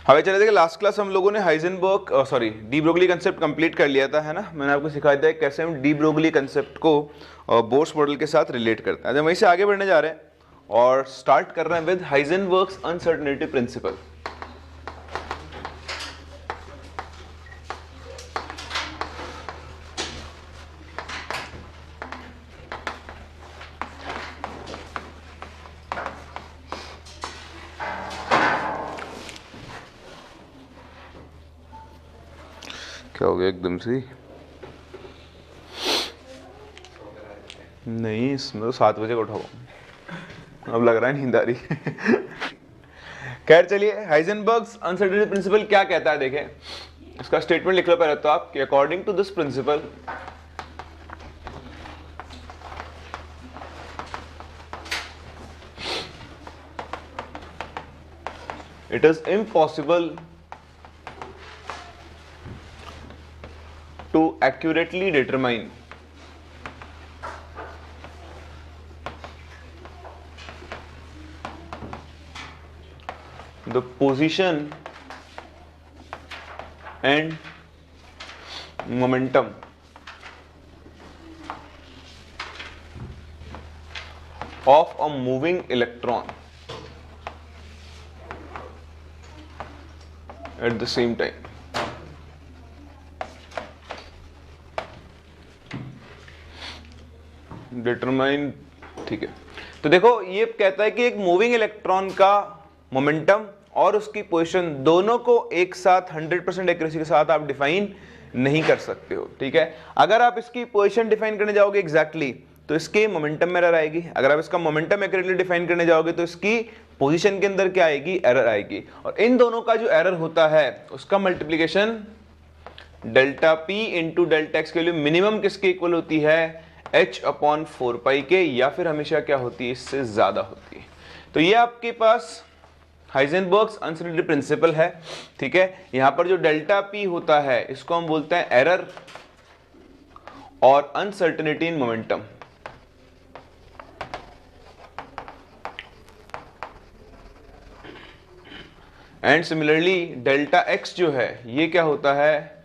हमें चले थे कि लास्ट क्लास हम लोगों ने Heisenberg de Broglie concept complete कर लिया था, है ना। मैंने आपको सिखाया था कैसे हम डी ब्रोगली कंसेप्ट को बोर्स मॉडल के साथ रिलेट करते हैं। आज हम वहीं से आगे बढ़ने जा रहे हैं और स्टार्ट कर रहे हैं विद हाइजेनबर्ग्स अनसर्टेनिटी प्रिंसिपल। क्या हो गया एकदम से? नहीं, इसमें तो 7 बजे का उठा हुआ, अब लग रहा है नींद आ रही। खैर चलिए, हाइजेनबर्ग्स अनसर्टेनिटी प्रिंसिपल क्या कहता है देखें। इसका स्टेटमेंट लिख लो पहले तो आप कि according to this principle it is impossible to accurately determine the position and momentum of a moving electron at the same time. Determine, ठीक है। तो देखो ये कहता है कि एक मूविंग इलेक्ट्रॉन का मोमेंटम और उसकी पोजीशन दोनों को एक साथ 100% एक्यूरेसी के साथ आप डिफाइन नहीं कर सकते हो, ठीक है। अगर आप इसकी पोजीशन डिफाइन करने जाओगे एग्जैक्टली तो इसके मोमेंटम में एरर आएगी। अगर आप इसका मोमेंटम एक्यूरेटली डिफाइन करने जाओगे तो इसकी पोजीशन के अंदर क्या आएगी? एरर आएगी। और इन दोनों का जो एरर होता है उसका multiplication delta P into delta x के लिए मिनिमम किसके इक्वल होती है? h/4 के, या फिर हमेशा क्या होती है? इससे ज्यादा होती है। तो ये आपके पास हाइजेनबर्ग्स अनसर्टेनिटी प्रिंसिपल है, ठीक है। यहां पर जो डेल्टा पी होता है इसको हम बोलते हैं एरर और uncertainty in momentum. And similarly delta x जो है ये क्या होता है?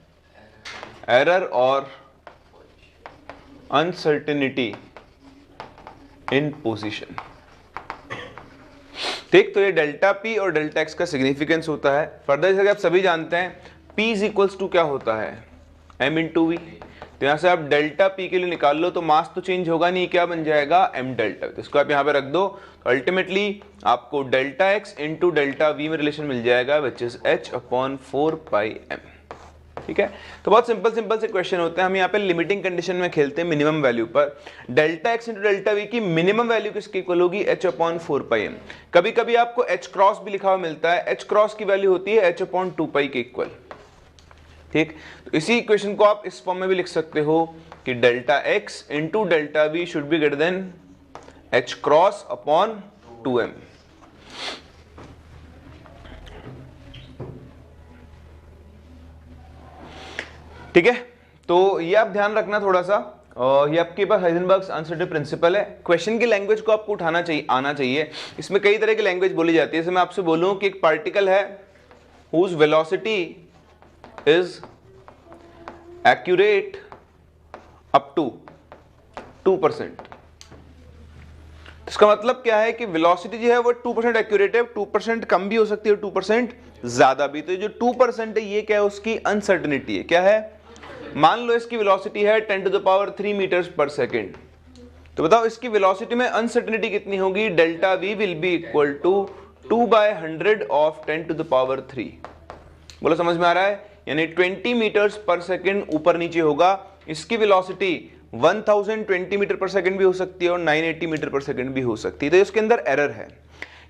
एरर और अनसर्टेनिटी इन पोजीशन। ठीक, तो ये डेल्टा पी और डेल्टा एक्स का सिग्निफिकेंस होता है। फर्दर जैसे आप सभी जानते हैं P इज इक्वल्स टू क्या होता है? m into v. तो यहां से आप डेल्टा पी के लिए निकाल लो तो मास तो चेंज होगा नहीं, क्या बन जाएगा? m delta. तो इसको आप यहां पे रख दो तो अल्टीमेटली आपको delta x into delta we में रिलेशन मिल जाएगा विच इज h/4πm, ठीक है। तो बहुत सिंपल से क्वेश्चन होते हैं। हम यहाँ पे लिमिटिंग कंडीशन में खेलते हैं मिनिमम वैल्यू पर। Delta x into delta we की मिनिमम वैल्यू किसकी इक्वल होगी? h/4πm। कभी कभी आपको h क्रॉस भी लिखा हुआ मिलता है, h क्रॉस की वैल्यू होती है h/2π के इक्वल, ठीक। तो इसी इक्वेशन को आप इस फॉर्म में भी लिख सकते हो कि delta x into delta we should be greater than h cross upon 2m। ठीक है, तो ये आप ध्यान रखना थोड़ा सा। ये आपके पास हाइजेनबर्ग्स अनसर्टेनिटी प्रिंसिपल है। क्वेश्चन की लैंग्वेज को आपको उठाना चाहिए, आना चाहिए। इसमें कई तरह की लैंग्वेज बोली जाती है। जैसे मैं आपसे बोलूं कि एक पार्टिकल है whose velocity is accurate up to 2%। इसका मतलब क्या है कि वेलोसिटी जो है वो 2% एक्यूरेट है, 2% कम भी हो सकती है, 2% ज्यादा भी। तो जो 2% है ये क्या है? उसकी अनसर्टेनिटी है। क्या है? मान लो इसकी वेलोसिटी है 10⁻³ मीटर्स पर सेकेंड। तो बताओ इसकी वेलोसिटी में अनसर्टेनिटी कितनी होगी? Delta v will be equal to 2/100 of 10⁻³ बोलो, समझ में आ रहा है? यानी 20 मीटर्स पर सेकेंड ऊपर नीचे होगा। इसकी वेलोसिटी 1020 मीटर पर सेकंड भी हो सकती है और 980 मीटर पर सेकंड भी हो सकती है। तो इसके अंदर एरर है।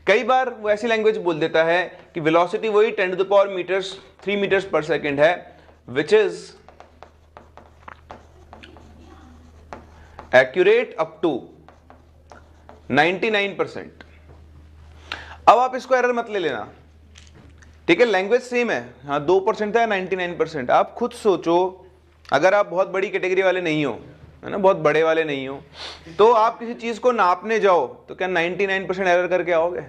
कई बार वो ऐसी लैंग्वेज बोल देता है कि वेलोसिटी वही 10⁻³ मीटर्स पर सेकंड है which is accurate up to 99%। अब आप इसको एरर मत ले लेना, ठीक है। लैंग्वेज सेम है, हाँ 2% है 99%। आप खुद सोचो, अगर आप बहुत बड़ी कैटेगरी वाले नहीं हो, है ना, बहुत बड़े वाले नहीं हो, तो आप किसी चीज को नापने जाओ तो क्या 99% एरर करके आओगे?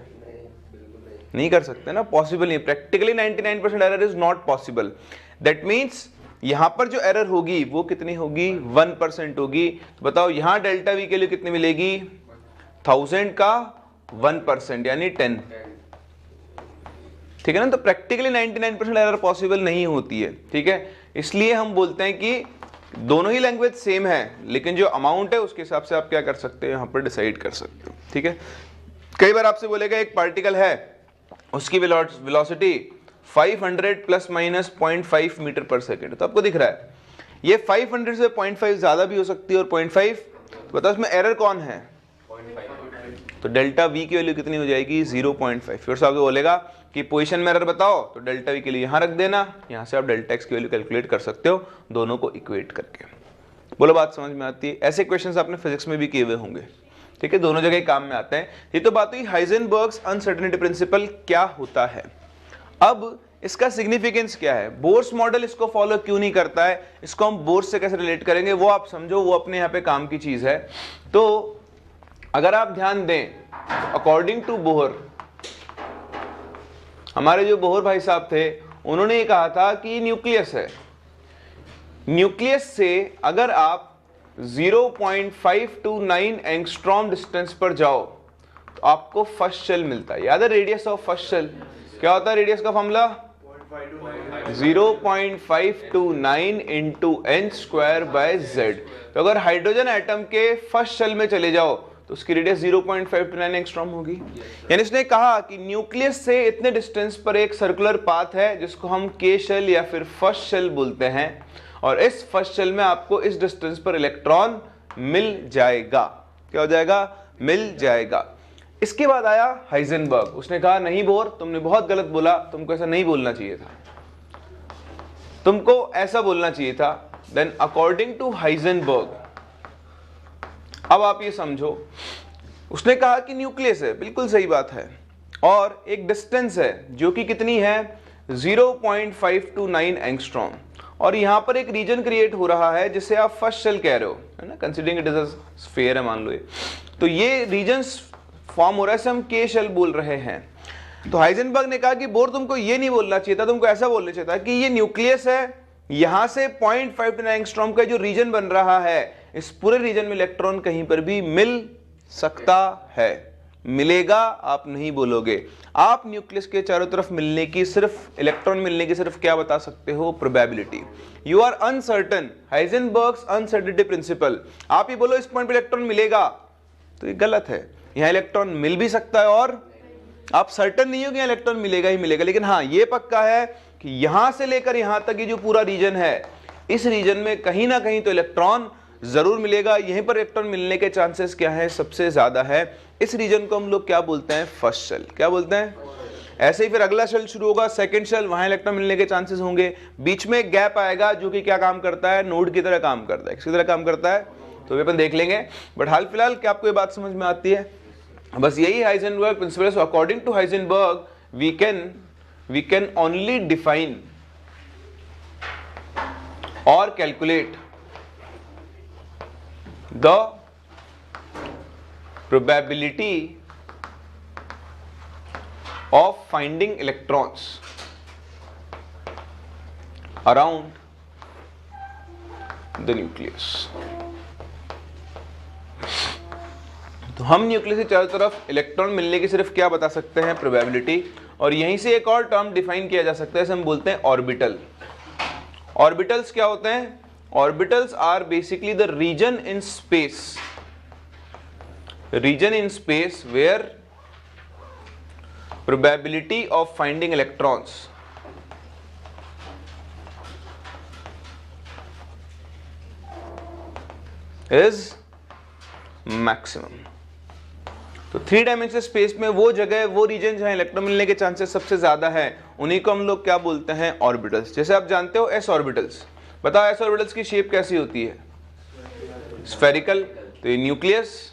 नहीं कर सकते ना, पॉसिबल नहीं, practically 99% error is not possible. That means यहां पर जो एरर होगी वो कितनी होगी, 1% होगी। तो बताओ यहां डेल्टा वी के लिए कितनी मिलेगी, 1000 का 1% यानी 10, ठीक है ना। तो प्रैक्टिकली 99% एरर पॉसिबल नहीं होती है, ठीक है। इसलिए हम बोलते हैं कि दोनों ही लैंग्वेज सेम है, लेकिन जो अमाउंट है उसके हिसाब से आप क्या कर सकते हो, यहां पर डिसाइड कर सकते हो, ठीक है। कई बार आपसे बोलेगा एक पार्टिकल है, उसकी वेलोसिटी 500 प्लस माइनस 0.5 मीटर पर सेकेंड, तो आपको दिख रहा है ये 500 से 0.5 ज्यादा भी हो सकती है और 0.5, तो बताओ इसमें एरर कौन है, 0.5। तो डेल्टा वी की वैल्यू कितनी हो जाएगी, 0.5। फिर से आपको बोलेगा कि पोजीशन में एरर बताओ, तो डेल्टा वी के लिए यहां रख देना, यहां से आप डेल्टा एक्स की वैल्यू कैलकुलेट कर सकते हो दोनों को इक्वेट करके। बोलो बात समझ में आती है। ऐसे क्वेश्चंस आपने फिजिक्स में भी किए हुए होंगे, ठीक है, दोनों जगह काम में आते हैं। ये तो बात हुई हाइजेनबर्ग्स अनसर्टेनिटी प्रिंसिपल क्या होता है। अब इसका सिग्निफिकेंस क्या है, बोर्स मॉडल इसको फॉलो क्यों नहीं करता है, इसको हम बोर्स से कैसे रिलेट करेंगे वो आप समझो, वो अपने यहाँ पे काम की चीज है। तो अगर आप ध्यान दें, अकॉर्डिंग टू बोहर, हमारे जो बोहर भाई साहब थे उन्होंने ये कहा था कि न्यूक्लियस है, न्यूक्लियस से अगर आप 0.529 एंगस्ट्रॉम डिस्टेंस पर जाओ तो आपको फर्स्ट शेल मिलता है। याद है रेडियस ऑफ फर्स्ट शेल क्या होता है, रेडियस का formula 0.529 into n square by z. तो अगर हाइड्रोजन एटम के फर्स्ट शेल में चले जाओ तो उसकी रेडियस 0.529 एंगस्ट्रॉम होगी। यानी इसने कहा कि न्यूक्लियस से इतने डिस्टेंस पर एक सर्कुलर पाथ है जिसको हम के शेल या फिर फर्स्ट शेल बोलते हैं, और इस फर्स्ट शेल में आपको इस डिस्टेंस पर इलेक्ट्रॉन मिल जाएगा। क्या हो जाएगा, मिल जाएगा। इसके बाद आया हाइजेनबर्ग, उसने कहा नहीं बोर, तुमने बहुत गलत बोला, तुमको ऐसा नहीं बोलना चाहिए था, तुमको ऐसा बोलना चाहिए था। देन अकॉर्डिंग टू हाइजेनबर्ग, अब आप ये समझो, उसने कहा कि न्यूक्लियस है, बिल्कुल सही बात है, और एक डिस्टेंस है जो कि कितनी है 0.529 एंगस्ट्रॉम, और यहां पर एक रीजन क्रिएट हो रहा है जिसे आप फर्स्ट शेल कह रहे हो, है ना, considering it is a sphere है मान लो ये, तो ये रीजन फॉर्म हो रहा है, इसे हम के शेल बोल रहे हैं। तो हाइजेनबर्ग ने कहा कि बोर तुमको ये नहीं बोलना चाहिए था, तुमको ऐसा बोलना चाहिए था कि ये न्यूक्लियस है, यहां से 0.529 एंगस्ट्रॉम का जो रीजन बन रहा है, इस पूरे रीजन में इलेक्ट्रॉन कहीं पर भी मिल सकता है, मिलेगा, आप नहीं बोलोगे। आप न्यूक्लियस के चारों तरफ मिलने की, सिर्फ इलेक्ट्रॉन मिलने की सिर्फ क्या बता सकते हो, probability. You are uncertain, Heisenberg's uncertainty principle. आप ये बोलो इस पॉइंट पे इलेक्ट्रॉन मिलेगा, तो ये गलत है। यहां इलेक्ट्रॉन मिल भी सकता है और आप सर्टन नहीं हो कि इलेक्ट्रॉन मिलेगा ही मिलेगा, लेकिन हाँ ये पक्का है कि यहां से लेकर यहां तक ये जो पूरा रीजन है, इस रीजन में कहीं ना कहीं तो इलेक्ट्रॉन जरूर मिलेगा। यहीं पर इलेक्ट्रॉन मिलने के चांसेस क्या है, सबसे ज्यादा है। इस रीजन को हम लोग क्या बोलते हैं, फर्स्ट शेल। क्या बोलते हैं? ऐसे ही फिर अगला शेल शुरू होगा, सेकंड शेल, वहां इलेक्ट्रॉन मिलने के चांसेस होंगे। बीच में एक गैप आएगा जो कि क्या काम करता है, नोड की तरह काम करता है। किसकी तरह काम करता है तो अपन देख लेंगे, बट हाल फिलहाल क्या आपको ये बात समझ में आती है? बस यही हाइजेनबर्ग प्रिंसिपल है। So according to Heisenberg we can only define और calculate the probability of finding electrons around the nucleus। तो हम न्यूक्लियस के चारों तरफ इलेक्ट्रॉन मिलने की सिर्फ क्या बता सकते हैं, प्रोबेबिलिटी। और यहीं से एक और टर्म डिफाइन किया जा सकता है, इसे हम बोलते हैं ऑर्बिटल। ऑर्बिटल्स क्या होते हैं? Orbitals are basically the region in space where probability of finding electrons is maximum। तो 3 डायमेंशनल स्पेस में वो जगह, वो रीजन जहां इलेक्ट्रॉन मिलने के चांसेस सबसे ज्यादा है, उन्हीं को हम लोग क्या बोलते हैं, ऑर्बिटल्स। जैसे आप जानते हो एस ऑर्बिटल्स, बताओ एस ऑर्बिटल्स की शेप कैसी होती है, स्फेरिकल। तो ये न्यूक्लियस,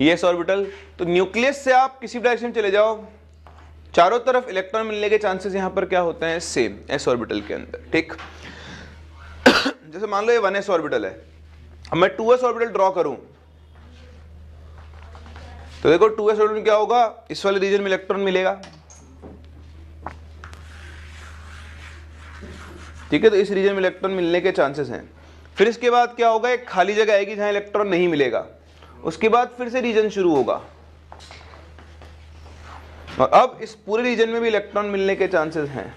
ये एस ऑर्बिटल। तो न्यूक्लियस से आप किसी डायरेक्शन में चले जाओ, चारों तरफ इलेक्ट्रॉन मिलने के चांसेस यहां पर क्या होते हैं, सेम एस ऑर्बिटल के अंदर, ठीक। जैसे मान लो ये 1s ऑर्बिटल है, अब मैं 2s ऑर्बिटल ड्रॉ करूं, तो देखो 2s ऑर्बिटल में क्या होगा, इस वाले रीजन में इलेक्ट्रॉन मिलेगा, ठीक है, तो इस रीजन में इलेक्ट्रॉन मिलने के चांसेस हैं। फिर इसके बाद क्या होगा, एक खाली जगह आएगी जहां इलेक्ट्रॉन नहीं मिलेगा, उसके बाद फिर से रीजन शुरू होगा, और अब इस पूरे रीजन में भी इलेक्ट्रॉन मिलने के चांसेस हैं।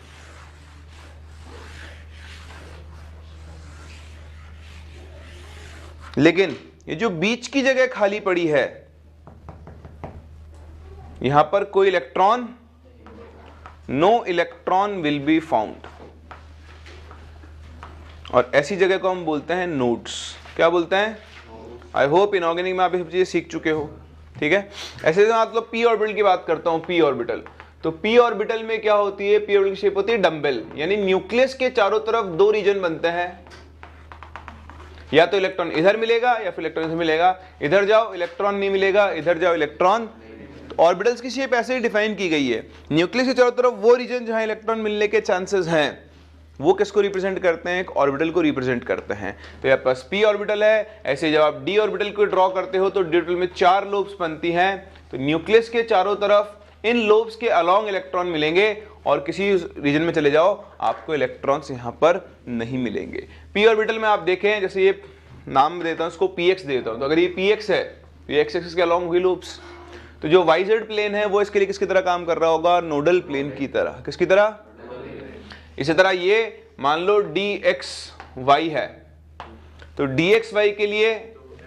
लेकिन ये जो बीच की जगह खाली पड़ी है, यहां पर कोई electron, no electron will be found, और ऐसी जगह को हम बोलते हैं नोड्स। क्या बोलते हैं? आई होप इनऑर्गेनिक में आप ये सब चीजें सीख चुके हो, ठीक है। ऐसे मतलब पी ऑर्बिटल की बात करता हूं, पी ऑर्बिटल, तो पी ऑर्बिटल में क्या होती है, पी ऑर्बिटल की शेप होती है डंबल, यानी न्यूक्लियस के चारों तरफ दो रीजन बनते हैं, या तो इलेक्ट्रॉन इधर मिलेगा या फिर इलेक्ट्रॉन इधर मिलेगा, इधर जाओ इलेक्ट्रॉन नहीं मिलेगा, इधर जाओ इलेक्ट्रॉन। तो ऑर्बिटल्स की शेप ऐसे ही डिफाइन की गई है, न्यूक्लियस के चारों तरफ वो रीजन जहां इलेक्ट्रॉन मिलने के चांसेस हैं, वो किसको रिप्रेजेंट करते हैं, एक ऑर्बिटल को रिप्रेजेंट करते हैं। तो यहाँ पास पी ऑर्बिटल है, ऐसे जब आप डी ऑर्बिटल को ड्रॉ करते हो तो डी ऑर्बिटल में 4 लोब्स बनती हैं, तो न्यूक्लियस के चारों तरफ इन लोब्स के अलोंग इलेक्ट्रॉन मिलेंगे, और किसी रीजन में चले जाओ आपको इलेक्ट्रॉन्स यहाँ पर नहीं मिलेंगे। पी ऑर्बिटल में आप देखें, जैसे ये नाम देता हूँ इसको px देता हूँ, तो अगर ये px है, ये एक्स एक्सिस के अलोंग हुई लूप्स, तो जो yz प्लेन है वो इसके लिए किसकी तरह काम कर रहा होगा, नोडल प्लेन की तरह। किसकी तरह? इसी तरह ये मान लो dxy है, तो dxy के लिए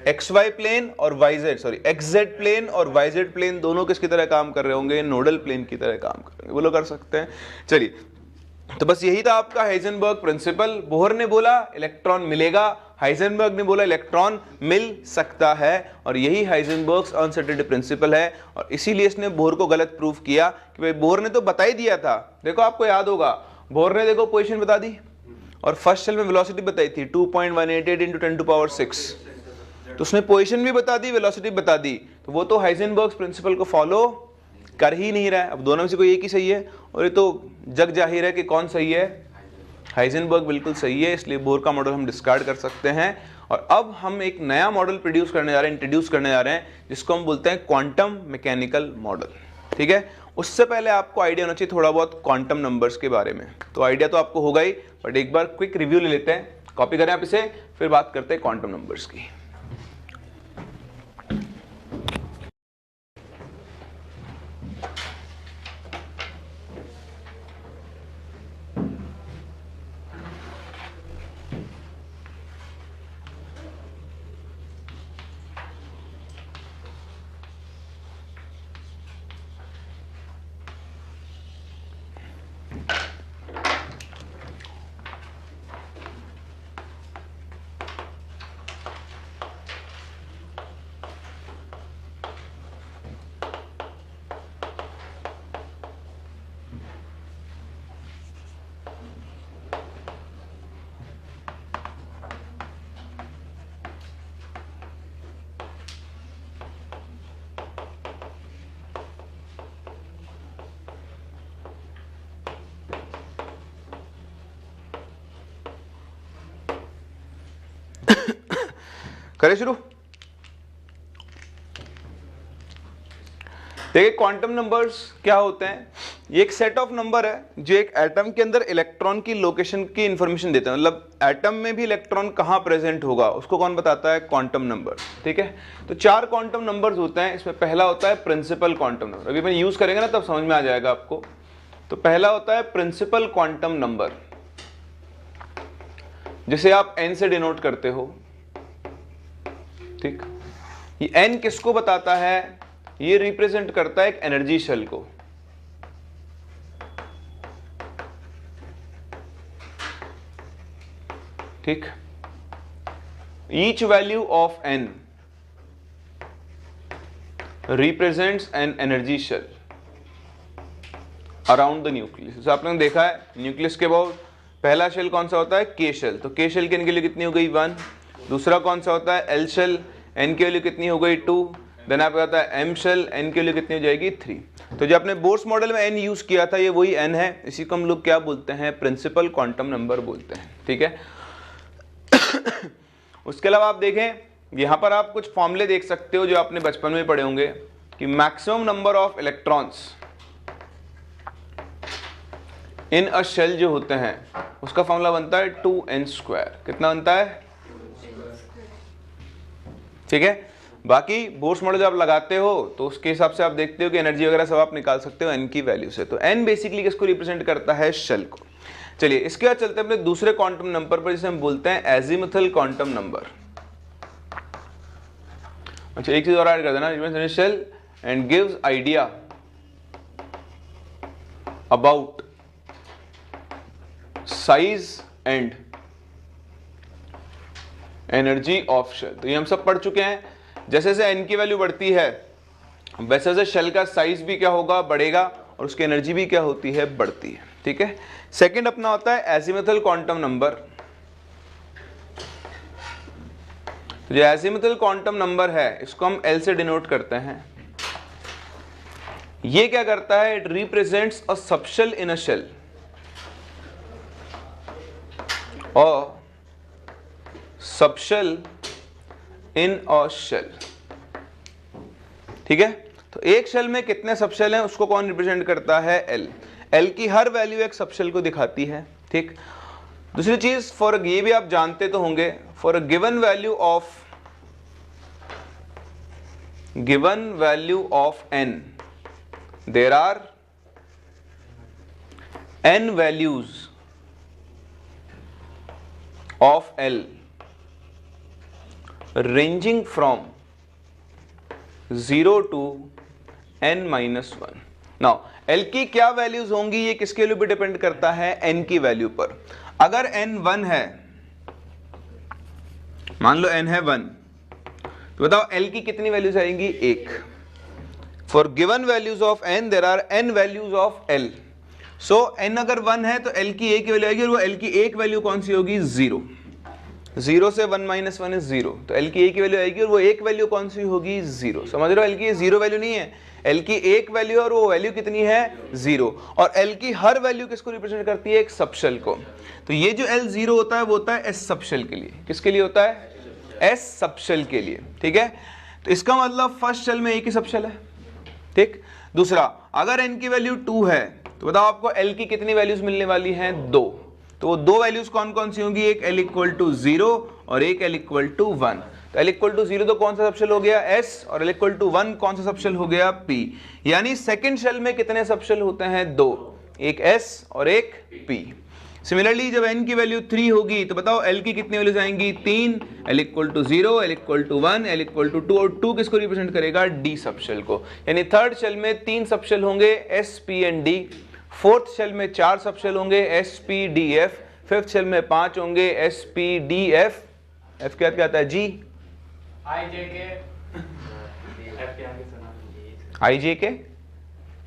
xy प्लेन और xz प्लेन और yz प्लेन दोनों किसकी तरह काम कर रहे होंगे, नोडल प्लेन की तरह काम कर रहे होंगे। वो लोग कर सकते हैं। चलिए, तो बस यही था आपका हाइजेनबर्ग प्रिंसिपल। बोहर ने बोला इलेक्ट्रॉन मिलेगा, हाइजेनबर्ग ने बोला इलेक्ट्रॉन मिल सकता है, और यही हाइजेनबर्ग्स अनसर्टेनिटी प्रिंसिपल है। और इसीलिए इसने बोहर को गलत प्रूफ किया कि भाई बोहर ने तो बता ही दिया था। देखो आपको याद होगा, बोहर ने देखो पोजीशन बता दी और फर्स्ट शेल में वेलोसिटी बताई थी 2.188 × 10⁶, तो उसने पोजीशन भी बता दी, वेलोसिटी बता दी, तो वो तो हाइजेनबर्ग्स प्रिंसिपल को फॉलो कर ही नहीं रहा है। अब दोनों में से कोई एक ही सही है, और ये तो जग जाहिर है कि कौन सही है, हाइजेनबर्ग बिल्कुल सही है, इसलिए बोहर का मॉडल हम डिस्कार्ड कर सकते हैं। और अब हम एक नया मॉडल इंट्रोड्यूस करने जा रहे हैं, जिसको हम बोलते हैं क्वांटम मैकेनिकल मॉडल, ठीक है। उससे पहले आपको आइडिया होना चाहिए थोड़ा बहुत क्वांटम नंबर्स के बारे में, तो आइडिया तो आपको होगा ही, बट एक बार क्विक रिव्यू ले लेते हैं, कॉपी करें आप इसे, फिर बात करते हैं क्वांटम नंबर्स की। करें शुरू। देखिए क्वांटम नंबर्स क्या होते हैं, ये एक सेट ऑफ नंबर है जो एक एटम के अंदर इलेक्ट्रॉन की लोकेशन की इंफॉर्मेशन देते हैं, मतलब एटम में भी इलेक्ट्रॉन कहां प्रेजेंट होगा उसको कौन बताता है, क्वांटम नंबर, ठीक है। तो 4 क्वांटम नंबर्स होते हैं, इसमें पहला होता है प्रिंसिपल क्वांटम नंबर, अभी मैं यूज करेंगे ना तब समझ में आ जाएगा आपको। तो पहला होता है प्रिंसिपल क्वांटम नंबर, जिसे आप n से डिनोट करते हो, ठीक। ये n किसको बताता है, ये रिप्रेजेंट करता है एक एनर्जी शेल को, ठीक। Each value of n represents an energy shell around the nucleus. आपने देखा है न्यूक्लियस के बाद पहला शेल कौन सा होता है, के शेल, तो के शेल की n की वैल्यू कितनी हो गई 1। दूसरा कौन सा होता है, एल शेल, n की वैल्यू कितनी हो गई 2। देन आपका होता है एम शेल, n की वैल्यू कितनी हो जाएगी 3। तो जो आपने बोर्स मॉडल में n यूज किया था ये वही n है, इसी को हम लोग क्या बोलते हैं, प्रिंसिपल क्वांटम नंबर बोलते हैं, ठीक है। उसके अलावा आप देखें यहाँ पर आप कुछ फॉर्मूले देख सकते हो जो आपने बचपन में पढ़े होंगे। कि maximum number of electrons in a shell जो होते हैं उसका फॉर्मूला बनता है 2n²। कितना बनता है? ठीक है। बाकी बोर्स मॉडल जब आप लगाते हो तो उसके हिसाब से आप देखते हो कि एनर्जी वगैरह सब आप निकाल सकते हो n की वैल्यू से। तो n बेसिकली किसको रिप्रेजेंट करता है? शेल को। चलिए इसके बाद चलते हैं अपने दूसरे क्वांटम नंबर पर, जिसे हम बोलते हैं एजीमुथल क्वांटम नंबर। अच्छा एक चीज और ऐड कर देना, shell and gives idea about size and energy of shell. तो ये हम सब पढ़ चुके हैं। जैसे जैसे n की वैल्यू बढ़ती है वैसे वैसे शेल का साइज भी क्या होगा? बढ़ेगा, और उसकी एनर्जी भी क्या होती है? बढ़ती है। ठीक है। सेकंड अपना होता है एजीमुथल क्वांटम नंबर। तो जो एजीमुथल क्वांटम नंबर है इसको हम L से डिनोट करते हैं। ये क्या करता है? It represents a subshell in a shell और सबशेल इन अ शेल। ठीक है। तो एक शेल में कितने सबशेल हैं उसको कौन रिप्रेजेंट करता है? L। L की हर वैल्यू एक सबशेल को दिखाती है। ठीक। दूसरी चीज, फॉर ये भी आप जानते तो होंगे, for a given value of n there are n values of L ranging from 0 to n-1। Now L की क्या वैल्यूज होंगी? ये किसके वैल्यू पे डिपेंड करता है? n की वैल्यू पर। अगर n 1 है, मान लो n है 1, तो बताओ L की कितनी वैल्यूज आएंगी? 1। For given values of n there are n values of L। So n अगर 1 है तो L की 1 वैल्यू आएगी, और वो L की एक वैल्यू कौन सी होगी? 0। 0 से 1 - 1 इज 0, तो L की एक वैल्यू आएगी, और वो एक वैल्यू कौन सी होगी? 0। समझ रहे हो? L की 0 वैल्यू नहीं है, L की एक वैल्यू, और वो वैल्यू कितनी है? 0। और L की हर वैल्यू किसको रिप्रेजेंट करती है? एक सबशेल को। तो ये जो L 0 होता है वो होता है S सबशेल के लिए। किसके लिए होता है? S सबशेल के लिए। ठीक है। तो इसका मतलब फर्स्ट शेल में एक ही सबशेल है। ठीक। दूसरा, अगर n की वैल्यू 2 है तो बताओ आपको L की कितनी वैल्यूज मिलने वाली हैं? 2। तो वो दो वैल्यूज कौन कौन सी होंगी? एक L = 0 और एक L = 1। तो L = 0 तो कौन सा सबशेल हो गया? S, और L = 1 कौन सा सबशेल हो गया? P। यानी सेकंड शेल में कितने सबशेल होते हैं? 2, एक S और एक P। सिमिलरली जब n की वैल्यू 3 होगी तो बताओ L की कितनी वैल्यूज आएंगी? 3, L = 0, L = 1, L = 2, और 2 किसको रिप्रेजेंट करेगा? D सबशेल को। यानी थर्ड शेल में 3 सबशेल होंगे S, P and D। Fourth shell में 4 सबशेल होंगे S, P, D, F। Fifth shell में 5 होंगे S, P, D, F। F क्या आता है? G, I, J, K,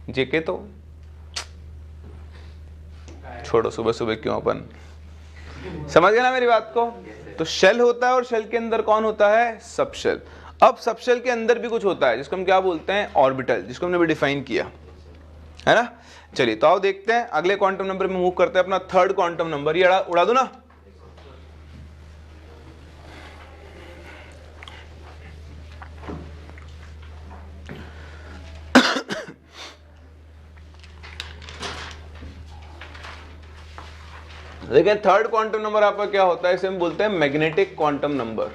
J, K तो छोड़ो, सुबह सुबह क्यों अपन। समझ गए ना मेरी बात को? तो शेल होता है, और शेल के अंदर कौन होता है? सबशेल। अब सबशेल के अंदर भी कुछ होता है जिसको हम क्या बोलते हैं? ऑर्बिटल, जिसको हमने भी डिफाइन किया है ना। चलिए तो आओ देखते हैं, अगले क्वांटम नंबर में मूव करते हैं, अपना थर्ड क्वांटम नंबर। ये उड़ा दो ना। देखिए थर्ड क्वांटम नंबर आपका क्या होता है? इसे हम बोलते हैं magnetic quantum number.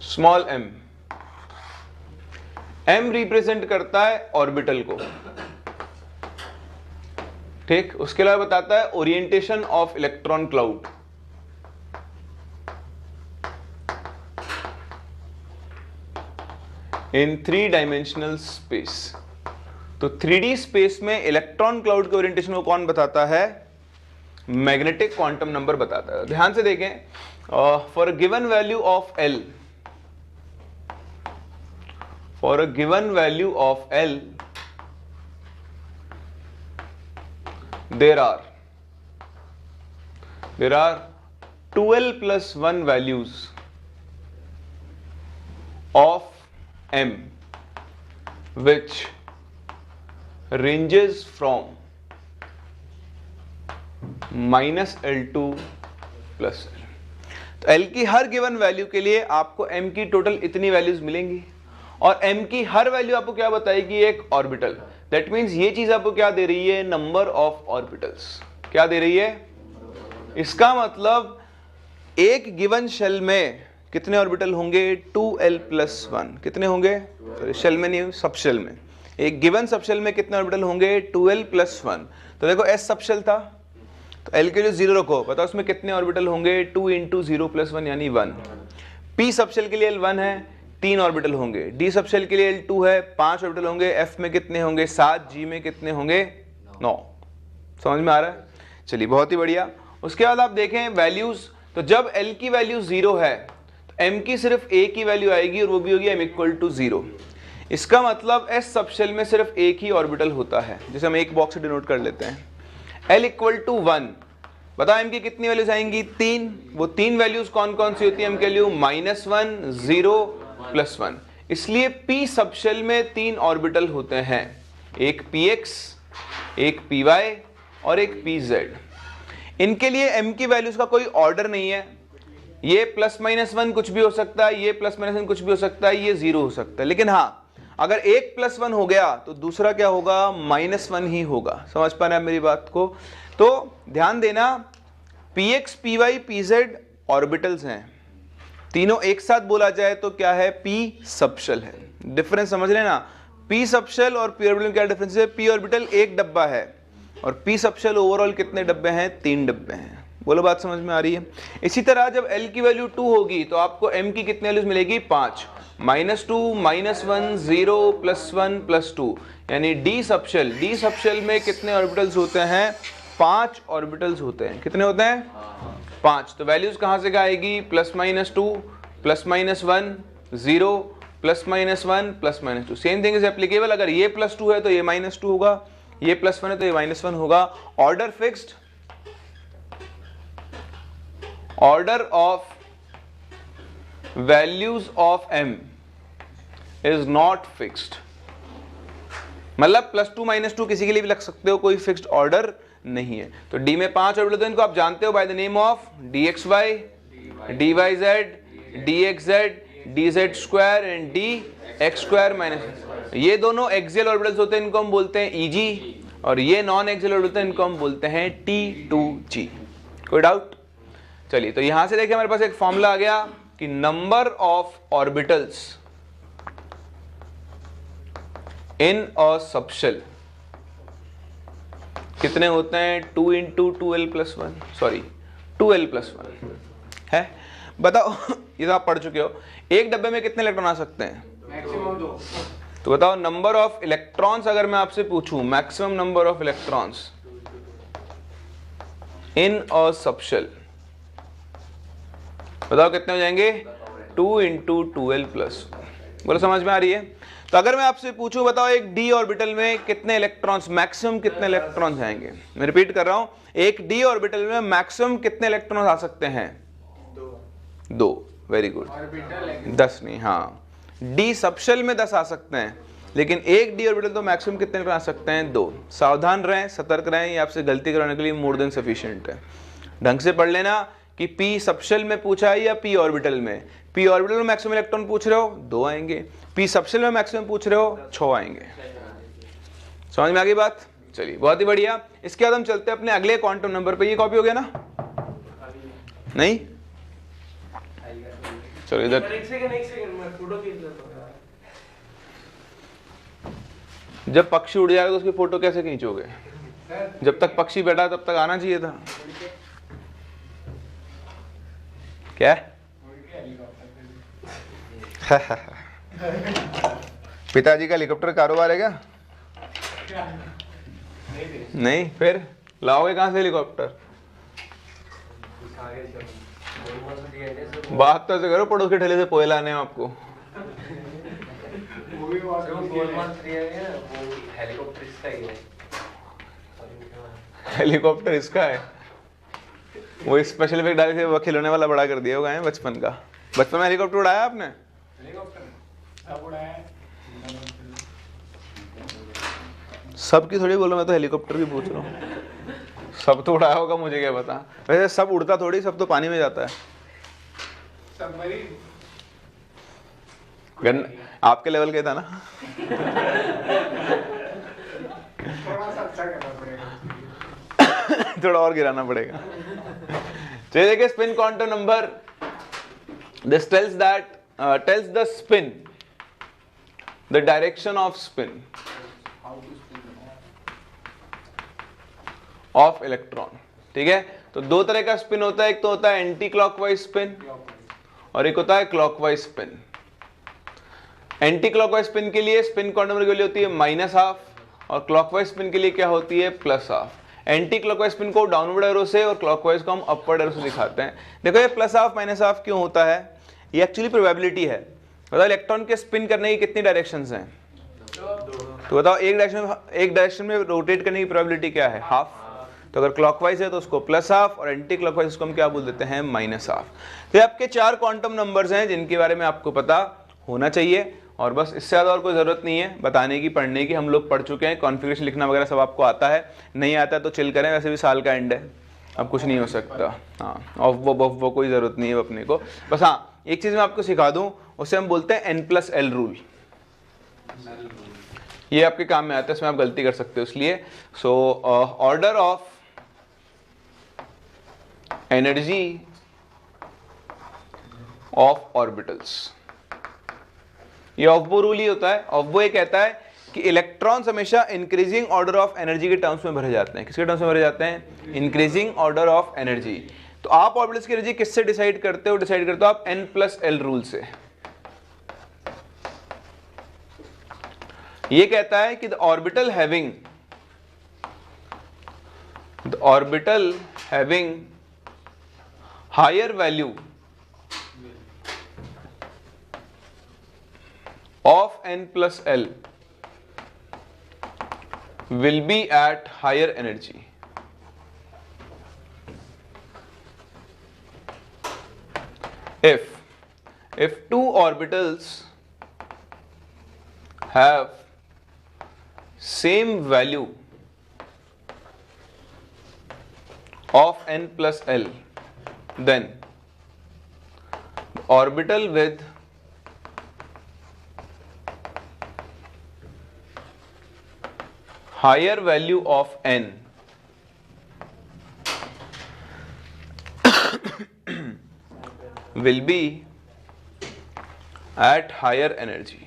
Small m। m represent करता है ऑर्बिटल को। ठीक। उसके अलावा बताता है orientation of electron cloud. In 3 dimensional space. तो 3D स्पेस में इलेक्ट्रॉन क्लाउड के ओरिएंटेशन को कौन बताता है? मैग्नेटिक क्वांटम नंबर बताता है। ध्यान से देखें, for a given value of L, for a given value of L, there are 12 plus 1 values of M, which ranges from minus L2 plus L। तो L की हर गिवन वैल्यू के लिए आपको M की टोटल इतनी वैल्यूज मिलेंगी और M की हर वैल्यू आपको क्या बताएगी, एक ऑर्बिटल। दैट मीन्स ये चीज आपको क्या दे रही है, नंबर ऑफ ऑर्बिटल्स। क्या दे रही है, इसका मतलब एक गिवन शेल में कितने ऑर्बिटल होंगे, 2L प्लस 1। कितने होंगे, सॉरी शेल में नहीं, सब शेल में। एक गिवन सब शेल में कितने ऑर्बिटल होंगे, 2L प्लस 1। तो देखो S सब शेल था तो L के लिए 0 रखो, बताओ उसमें कितने ऑर्बिटल होंगे, 2 इंटू 0 प्लस 1 यानी 1। P सब शेल के लिए L1 है, 3 ऑर्बिटल होंगे। D सब शेल के लिए L2 है, 5 ऑर्बिटल होंगे। F में कितने होंगे, 7। G में कितने होंगे, 9। समझ में आ रहा है, चलिए बहुत ही बढ़िया। उसके बाद आप देखें वैल्यूज, तो जब L की वैल्यू 0 है तो M की सिर्फ एक ही वैल्यू आएगी और वो भी होगी M इक्वल टू 0। इसका मतलब S सब शेल में सिर्फ एक ही ऑर्बिटल होता है, जिसे हम एक बॉक्स से डिनोट कर लेते हैं। L इक्वल टू 1, बताओ M की कितनी वैल्यूज आएंगी, 3। वो 3 वैल्यूज कौन कौन सी होती है M के लिए, -1, 0, प्लस 1। इसलिए P सब शेल में 3 ऑर्बिटल होते हैं, एक Px, एक Py और एक Pz। इनके लिए M की वैल्यूज का कोई ऑर्डर नहीं है, ये +-1 कुछ भी हो सकता है, ये +-1 कुछ भी हो सकता है, ये 0 हो सकता है। लेकिन हाँ, अगर एक +1 हो गया तो दूसरा क्या होगा, -1 ही होगा। समझ पा रहे हैं मेरी बात को? तो ध्यान देना, Px, Py, Pz ऑर्बिटल्स हैं, तीनों एक साथ बोला जाए तो क्या है, P सब शेल है। डिफरेंस समझ लेना, P सब शेल और P ऑर्बिटल में क्या डिफरेंस है, P ऑर्बिटल एक डब्बा है और P सब शेल ओवरऑल कितने डब्बे हैं, 3 डब्बे हैं। बोलो बात समझ में आ रही है? इसी तरह जब L की वैल्यू 2 होगी तो आपको M की कितनी वैल्यूज मिलेगी, 5। -2, -1, 0, +1, +2 यानी D सब शेल में कितने ऑर्बिटल्स होते हैं, 5 ऑर्बिटल्स होते हैं। कितने होते हैं, 5। तो वैल्यूज कहां से आएगी, +-2, +-1, 0, +-1, +-2। सेम थिंग इज एप्लीकेबल, अगर ये +2 है तो ये -2 होगा, ये +1 है तो ये -1 होगा। Order fixed, order of values of M is not fixed. मतलब +2, -2 किसी के लिए भी लग सकते हो, कोई फिक्स्ड ऑर्डर नहीं है। तो D में 5 ऑर्बिटल, इनको आप जानते हो by the name of dxy, dyz, dxz, dz² and dx²। ये दोनों एक्सियल ऑर्बिटल्स होते हैं, इनको हम बोलते हैं Eg, और ये नॉन एक्सियल ऑर्बिटल इनको हम बोलते हैं T2G। कोई डाउट? चलिए, तो यहां से देखिए हमारे पास एक फॉर्मूला आ गया कि number of orbitals in a subshell कितने होते हैं, 2 into 2L plus 1, sorry 2L plus 1 है। बताओ ये तो आप पढ़ चुके हो, एक डब्बे में कितने इलेक्ट्रॉन आ सकते हैं, मैक्सिमम 2। तो बताओ नंबर ऑफ इलेक्ट्रॉन्स अगर मैं आपसे पूछूं, maximum number of electrons in a subshell, बताओ कितने हो जाएंगे, 2 इंटू 2L प्लस 1। बोलो समझ में आ रही है? तो अगर मैं आपसे पूछूं, बताओ एक D ऑर्बिटल में कितने इलेक्ट्रॉन्स, मैक्सिमम कितने इलेक्ट्रॉन्स आएंगे। मैं रिपीट कर रहा हूं, एक D ऑर्बिटल में मैक्सिमम कितने इलेक्ट्रॉन्स आ सकते हैं, 2। वेरी गुड, 10 नहीं, हाँ D सबशेल में 10 आ सकते हैं, लेकिन एक D ऑर्बिटल तो मैक्सिमम कितने आ सकते हैं, 2। सावधान रहें, सतर्क रहें, ये आपसे गलती कराने के लिए मोर देन सफिशिएंट है। ढंग से पढ़ लेना कि P सबशेल में पूछा है या P ऑर्बिटल में। P ऑर्बिटल में मैक्सिमम इलेक्ट्रॉन पूछ रहे हो, 2 आएंगे। P सबशेल में मैक्सिमम पूछ रहे हो, 6 आएंगे। समझ में आ गई बात? चलिए बहुत ही बढ़िया। इसके बाद हम चलते हैं अपने अगले क्वांटम नंबर पे। ये कॉपी हो गया ना, नहीं? चलो इधर, एक सेकंड मैं फोटो खींच लेता हूं। जब पक्षी उड़ जाएगा तो उसकी फोटो कैसे खींचोगे? जब तक पक्षी बैठा तब तक आना चाहिए था। क्या? पिताजी का हेलीकॉप्टर कारोबार है क्या? नहीं, फिर लाओगे कहां से हेलीकॉप्टर? बात तो ऐसे करो, पड़ोस के ठेले से पोए लाने हैं आपको। हेलीकॉप्टर इसका है, वो स्पेशल इफेक्ट डाल के वो खिलौने वाला बड़ा कर दिया होगा है बचपन का। बचपन में हेलीकॉप्टर उड़ाया आपने? सबकी थोड़ी बोलो, मैं तो हेलीकॉप्टर की पूछ रहा हूँ। सब तो उड़ाया होगा, मुझे क्या पता। वैसे सब उड़ता थोड़ी, सब तो पानी में जाता है। सबमरीन। आपके लेवल का था ना। थोड़ा सा अच्छा करना पड़ेगा। थोड़ा और गिराना पड़ेगा। चलिए देखिए spin quantum number, this tells that tells the spin, the direction off spin off electron. ठीक है, तो दो तरह का स्पिन होता है, एक तो होता है एंटी क्लॉकवाइज स्पिन और एक होता है clockwise spin. Anti clockwise spin के लिए स्पिन क्वांटम नंबर की वैल्यू होती है -12 और क्लॉकवाइज स्पिन के लिए क्या होती है +12। एंटी क्लॉकवाइज स्पिन को डाउनवर्ड एरो से और क्लॉकवाइज को हम अपवर्ड एरो से दिखाते हैं। देखो ये +12 -12 क्यों होता है, ये एक्चुअली प्रोबेबिलिटी है। बताओ इलेक्ट्रॉन के स्पिन करने की कितनी डायरेक्शंस हैं? तो बताओ एक डायरेक्शन में रोटेट करने की प्रोबेबिलिटी क्या है? हाफ। तो अगर क्लॉकवाइज है तो उसको +12 और एंटी क्लॉकवाइज उसको हम क्या बोल देते हैं? -12। तो आपके 4 क्वांटम नंबर्स हैं जिनके बारे में आपको पता होना चाहिए और बस इससे ज़्यादा और कोई ज़रूरत नहीं है बताने की, पढ़ने की। हम लोग पढ़ चुके हैं, कॉन्फ़िगरेशन लिखना वगैरह सब आपको आता है। नहीं आता है तो चिल करें, वैसे भी साल का एंड है, अब कुछ नहीं हो सकता। हाँ, और वो कोई ज़रूरत नहीं है अपने को। बस हाँ, एक चीज़ मैं आपको सिखा दूँ, उसे हम बोलते हैं N+L रूल। ये आपके काम में आता है, इसमें आप गलती कर सकते हो इसलिए। So order of energy of orbitals, ये ऑफबो रूल ही होता है। ऑफबो ये कहता है कि इलेक्ट्रॉन्स हमेशा इंक्रीजिंग ऑर्डर ऑफ एनर्जी के टर्म्स में भरे जाते हैं। किसके टर्म्स में भरे जाते हैं? Increasing order of energy. तो आप ऑर्बिटल्स की एनर्जी किससे डिसाइड करते हो? डिसाइड करते हो आप N+L रूल से। ये कहता है कि the orbital having higher value of N+L will be at higher energy. If two orbitals have same value of N+L, then the orbital with higher value of N will be at higher energy.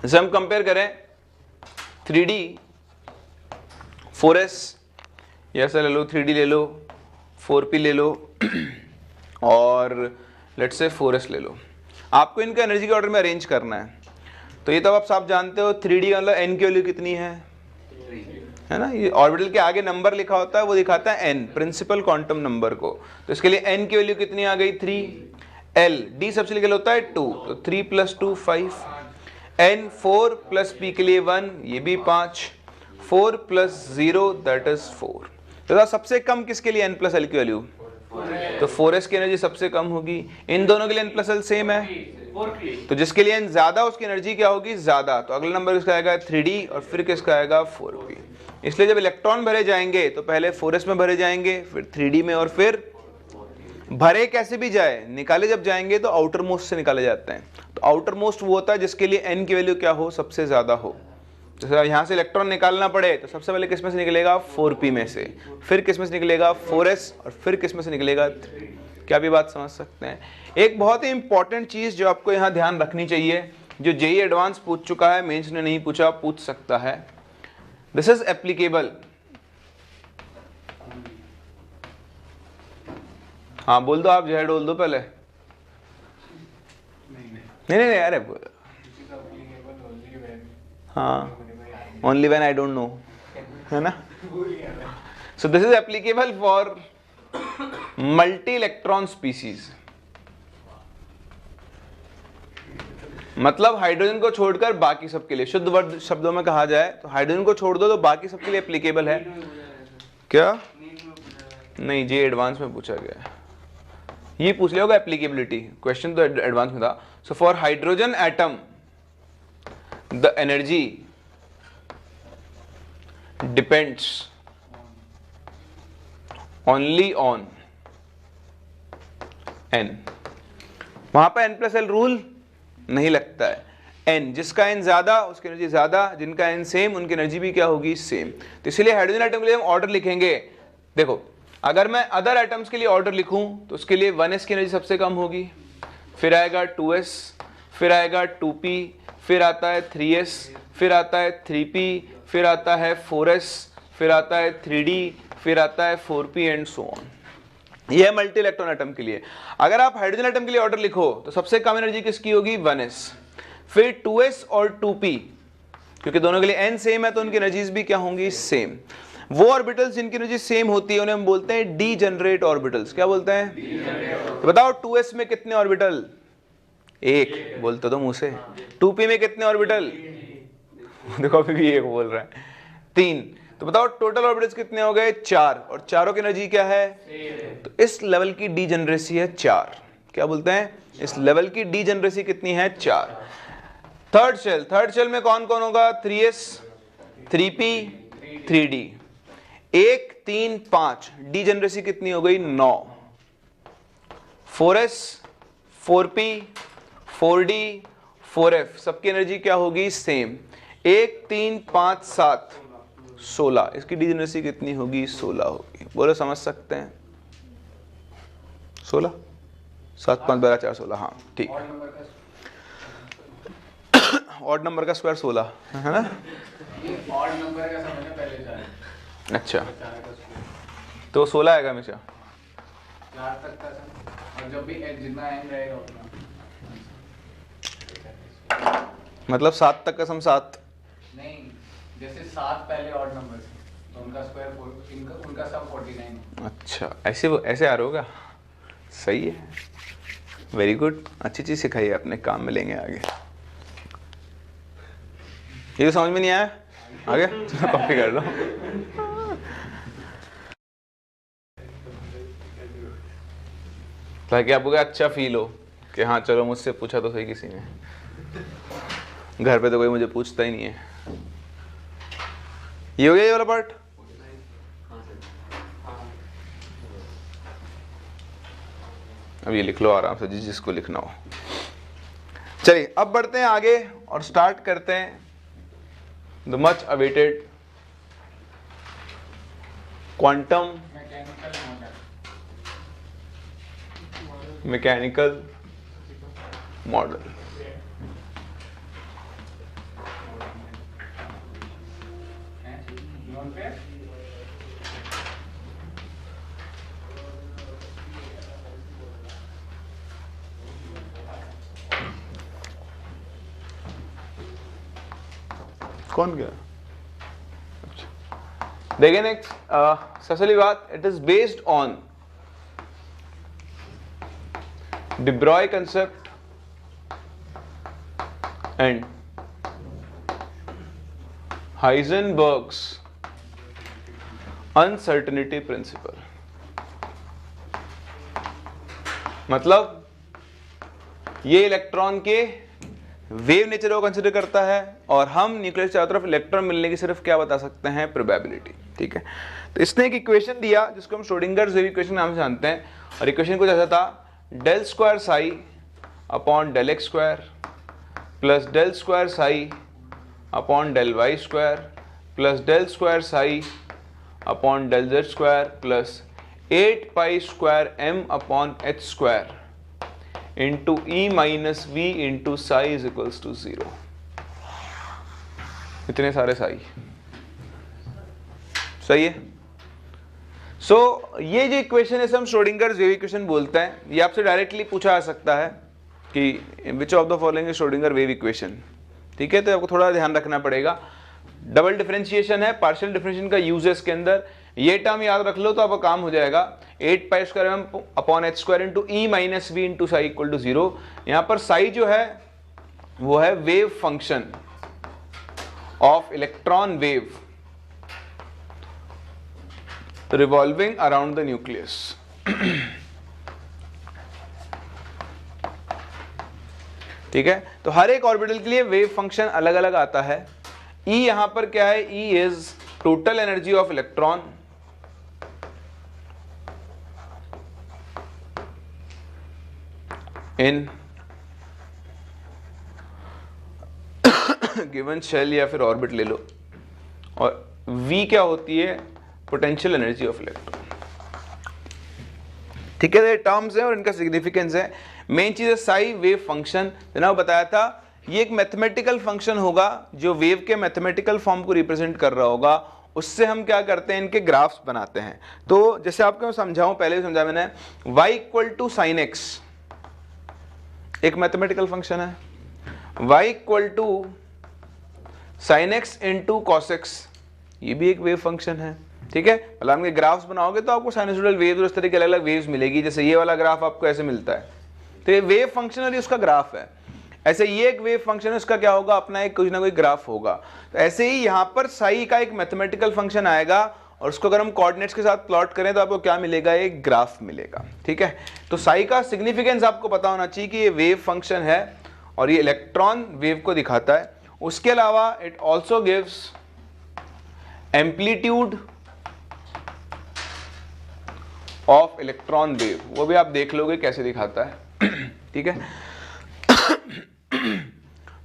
जैसे हम compare करें 3D 4S, ऐसा ले लो, 3D ले लो, 4P ले लो और let's say 4S ले लो। आपको इनका एनर्जी के ऑर्डर में अरेंज करना है। तो ये तो आप सब जानते हो, 3D मतलब n की वैल्यू कितनी है ना? ये ऑर्बिटल के आगे नंबर लिखा होता है, वो दिखाता है n, प्रिंसिपल क्वांटम नंबर को। तो इसके लिए n की वैल्यू कितनी आ गई? 3। L D सबसे लिखा होता है 2, तो 3 + 2 5। N 4 + P के लिए 1, ये भी 5। 4 + 0 दैट इज 4। तो सबसे कम किसके लिए N+L की वैल्यू? तो 4S की एनर्जी सबसे कम होगी। इन दोनों के लिए N+L सेम है, तो जिसके लिए n ज्यादा उसकी एनर्जी क्या होगी? ज्यादा। तो अगला नंबर किसका आएगा? 3D और फिर किसका आएगा? 4P। इसलिए जब इलेक्ट्रॉन भरे जाएंगे तो पहले 4S में भरे जाएंगे, फिर 3D में, और फिर भरे कैसे भी जाए, निकाले जब जाएंगे तो आउटर मोस्ट से निकाले जाते हैं। तो आउटर मोस्ट वो होता है जिसके लिए n की वैल्यू क्या हो? सबसे ज्यादा हो। जैसे यहाँ से इलेक्ट्रॉन निकालना पड़े तो सबसे पहले किस में से निकलेगा? 4P में से, फिर किस में से निकलेगा? 4S, और फिर किस में से निकलेगा? 3। क्या भी बात समझ सकते हैं? एक बहुत ही इंपॉर्टेंट चीज जो आपको यहाँ ध्यान रखनी चाहिए, जो जेईई एडवांस पूछ चुका है, मेंस ने नहीं पूछा, पूछ सकता है। This is applicable. हाँ बोल दो, आप जो है बोल दो पहले। नहीं, अरे हाँ, only when I don't know, है ना? So this is applicable for multi electron species. मतलब हाइड्रोजन को छोड़कर बाकी सबके लिए, शुद्ध वर्ड शब्दों में कहा जाए तो हाइड्रोजन को छोड़ दो तो बाकी सबके लिए एप्लीकेबल है। क्या? नहीं, जी एडवांस में पूछा गया है, ये पूछ लिया होगा एप्लीकेबिलिटी, क्वेश्चन तो एडवांस में था। So for hydrogen atom the energy depends only on n, वहां पर n प्लस एल रूल नहीं लगता है। n जिसका n ज्यादा उसकी एनर्जी ज्यादा, जिनका n सेम उनकी एनर्जी भी क्या होगी, सेम। तो इसलिए हाइड्रोजन एटम के लिए हम ऑर्डर लिखेंगे। देखो अगर मैं अदर एटम्स के लिए ऑर्डर लिखूं तो उसके लिए 1s की एनर्जी सबसे कम होगी, फिर आएगा 2s, फिर आएगा 2p, फिर आता है 3s, फिर आता है 3p, फिर आता है 4s, फिर आता है 3d, फिर आता है 4p एंड सो ऑन। ये है मल्टी इलेक्ट्रॉन एटम के लिए। अगर आप हाइड्रोजन एटम के लिए ऑर्डर लिखो तो सबसे कम एनर्जी किसकी होगी, 1s, फिर 2s और 2p, क्योंकि दोनों के लिए n सेम है तो उनकी एनर्जीज भी क्या होंगी, सेम। वो ऑर्बिटल्स जिनकी एनर्जी सेम होती है उन्हें हम बोलते हैं डीजेनरेट ऑर्बिटल्स। क्या बोलते हैं, तो बताओ 2s में कितने ऑर्बिटल, एक, बोलते तो मुंह से। 2p में कितने ऑर्बिटल, देखो अभी भी एक बोल रहा है, 3। तो बताओ टोटल ऑर्बिटल्स कितने हो गए, 4, और चारों की एनर्जी क्या है, तो इस लेवल की डीजेनरेसी है 4। क्या बोलते हैं, इस लेवल की डीजेनरेसी कितनी है, 4। थर्ड शेल में कौन कौन होगा, 3s, 3p, 3d, 1, 3, 5, डीजेनरेसी कितनी हो गई, 9। 4s, 4p, 4d, 4f, सबकी एनर्जी क्या होगी, सेम। 1, 3, 5, 7, 16, इसकी डीजेनरेसी कितनी होगी, 16 होगी। बोलो समझ सकते हैं, 16, 7, 5, 12, 4, 16, हाँ ठीक। ऑड नंबर का स्क्वायर 16 है ना, ये ऑड नंबर का समझना पहले जाए। अच्छा तो 16 आएगा हमेशा, 4 तक का सम, और जब भी जितना n रहेगा उतना, मतलब 7 तक का सम 7। नहीं जैसे 7 पहले ऑड नंबर थे तो उनका स्क्वायर उनका सम 49। अच्छा ऐसे आ रहा होगा, सही है, वेरी गुड, अच्छी चीज सिखाई है आपने, काम में लेंगे आगे। ये तो समझ में नहीं आया, आगे कॉपी कर लो। ताकि आपको अच्छा फील हो कि हाँ चलो मुझसे पूछा तो सही किसी ने, घर पे तो कोई मुझे पूछता ही नहीं है। ये हो गया ये वाला पार्ट। अब ये लिख लो आराम से जिसको लिखना हो। चलिए अब बढ़ते हैं आगे और स्टार्ट करते हैं the much awaited quantum mechanical model. कौन गया, देखिए नेक्स्ट सबसे पहली बात, it is based on de Broglie concept and Heisenberg's uncertainty principle। मतलब ये इलेक्ट्रॉन के वेव नेचर को कंसिडर करता है और हम न्यूक्लियस चारों तरफ इलेक्ट्रॉन मिलने की सिर्फ क्या बता सकते हैं, प्रोबेबिलिटी। ठीक है, तो इसने एक इक्वेशन दिया जिसको हम श्रोडिंगर्स वेव इक्वेशन नाम से जानते हैं, और इक्वेशन कुछ ऐसा था, del square psi upon del x square plus del square psi upon del y square plus del square psi upon del z square plus 8 pi square m upon h square into e minus v into psi is equals to 0। इतने सारे साई, सही है। सो ये जो equation है हम Schrodinger wave equation बोलते हैं। ये आपसे डायरेक्टली पूछा जा सकता है कि which of the following is Schrodinger wave equation. ठीक है, तो आपको थोड़ा ध्यान रखना पड़ेगा। डबल डिफरेंशिएशन है, पार्शियल डिफरेंशिएशन का यूज है इसके अंदर। ये टर्म याद रख लो तो आपका काम हो जाएगा। 8 pi square m upon h square into e minus v into psi equal to 0। यहाँ पर साई जो है वो है wave function of electron wave revolving around the nucleus। ठीक है, तो हर एक ऑर्बिटल के लिए वेव फंक्शन अलग अलग आता है। E यहां पर क्या है, E is total energy of electron in given shell या फिर ऑर्बिट ले लो, और V क्या होती है, पोटेंशियल एनर्जी ऑफ इलेक्ट्रॉन। ठीक है, ये टर्म्स है और इनका सिग्निफिकेंस है। मेन चीज है साई वेव फंक्शन, जनाब बताया था ये एक मैथमेटिकल फंक्शन होगा जो वेव के मैथमेटिकल फॉर्म को रिप्रेजेंट कर रहा होगा, उससे हम क्या करते हैं, इनके ग्राफ्स बनाते हैं। तो जैसे आपको मैं समझाऊं, पहले भी समझा मैंने, y equal to sine x एक मैथमेटिकल फंक्शन है, y equal to sine x into cos x ये भी एक वेव फंक्शन है। ठीक है, मतलब आपके ग्राफ्स बनाओगे तो आपको साइनसोइडल वेव्स और इस तरह के अलग अलग वेव्स मिलेगी। जैसे ये वाला ग्राफ आपको ऐसे मिलता है, तो ये वेव फंक्शन और ये उसका ग्राफ है। ऐसे ये एक वेव फंक्शन है, उसका क्या होगा, अपना एक कुछ ना कोई ग्राफ होगा। तो ऐसे ही यहाँ पर साई का एक मैथमेटिकल फंक्शन आएगा और उसको अगर हम कोऑर्डिनेट्स के साथ प्लॉट करें तो आपको क्या मिलेगा, एक ग्राफ मिलेगा। ठीक है, तो साई का सिग्निफिकेंस आपको पता होना चाहिए कि ये वेव फंक्शन है और ये इलेक्ट्रॉन वेव को दिखाता है। उसके अलावा it also gives amplitude of electron wave, वो भी आप देख लोगे कैसे दिखाता है। ठीक है,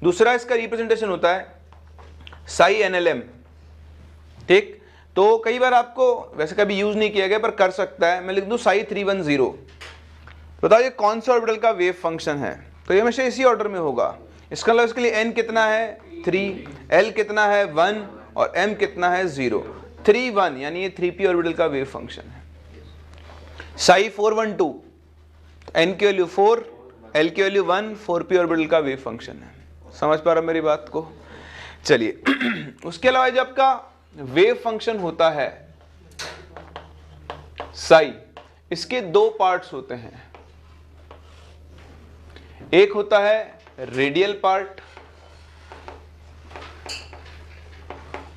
दूसरा इसका रिप्रेजेंटेशन होता है साई एनएलएम। ठीक, तो कई बार आपको वैसे कभी यूज नहीं किया गया पर कर सकता है, मैं लिख दूं साई 310। बताओ ये कौन सा ऑर्बिटल का वेव फंक्शन है, तो ये हमेशा इसी ऑर्डर में होगा। इसका मतलब इसके लिए n कितना है 3, L कितना है 1 और m कितना है 0। 3 1 यानी ये 3p ऑर्बिटल का वेव फंक्शन है। साई 412, n की वैल्यू 4, L की वैल्यू 1, 4p ऑर्बिटल का वेव फंक्शन है। समझ पा रहा मेरी बात को? चलिए उसके अलावा जब आपका वेव फंक्शन होता है साई, इसके दो पार्ट्स होते हैं, एक होता है रेडियल पार्ट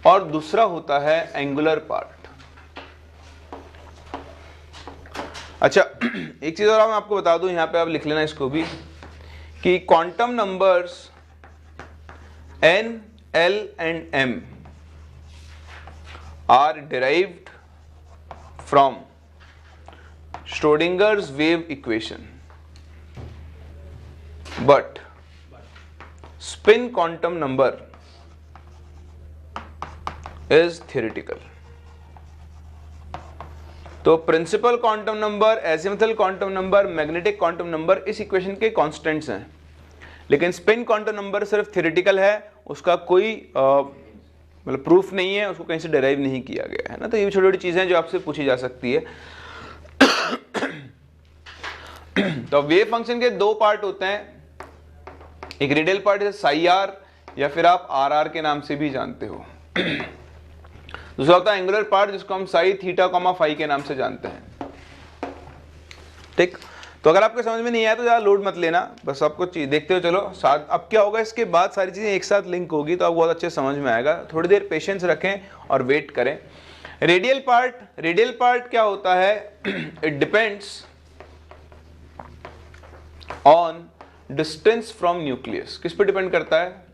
और दूसरा होता है एंगुलर पार्ट। अच्छा एक चीज और मैं आपको बता दूं, यहां पे आप लिख लेना इसको भी, कि quantum numbers n, l and m are derived from Schrodinger's wave equation, but spin quantum number is theoretical. तो principal quantum number, azimuthal quantum number, magnetic quantum number इस इक्वेशन के कांस्टेंट्स हैं, लेकिन स्पिन क्वांटम नंबर सिर्फ theoretical है, उसका कोई मतलब प्रूफ नहीं है, उसको कहीं से डिराइव नहीं किया गया है ना। तो ये छोटी छोटी चीजें जो आपसे पूछी जा सकती है। तो वेव फंक्शन के दो पार्ट होते हैं, एक रेडियल पार्ट है साई आर या फिर आप आर आर के नाम से भी जानते हो, दूसरा होता है एंगुलर पार्ट जिसको हम साई थीटा कॉमा फाई के नाम से जानते हैं। ठीक, तो अगर आपको समझ में नहीं आया तो ज़्यादा लोड मत लेना, बस आपको देखते हो चलो साथ। अब क्या होगा, इसके बाद सारी चीज़ें एक साथ लिंक होगी तो आपको बहुत अच्छे समझ में आएगा। थोड़ी देर पेशेंस रखें और वेट करें। रेडियल पार्ट क्या होता है, it depends on distance from nucleus. किस पे डिपेंड करता है,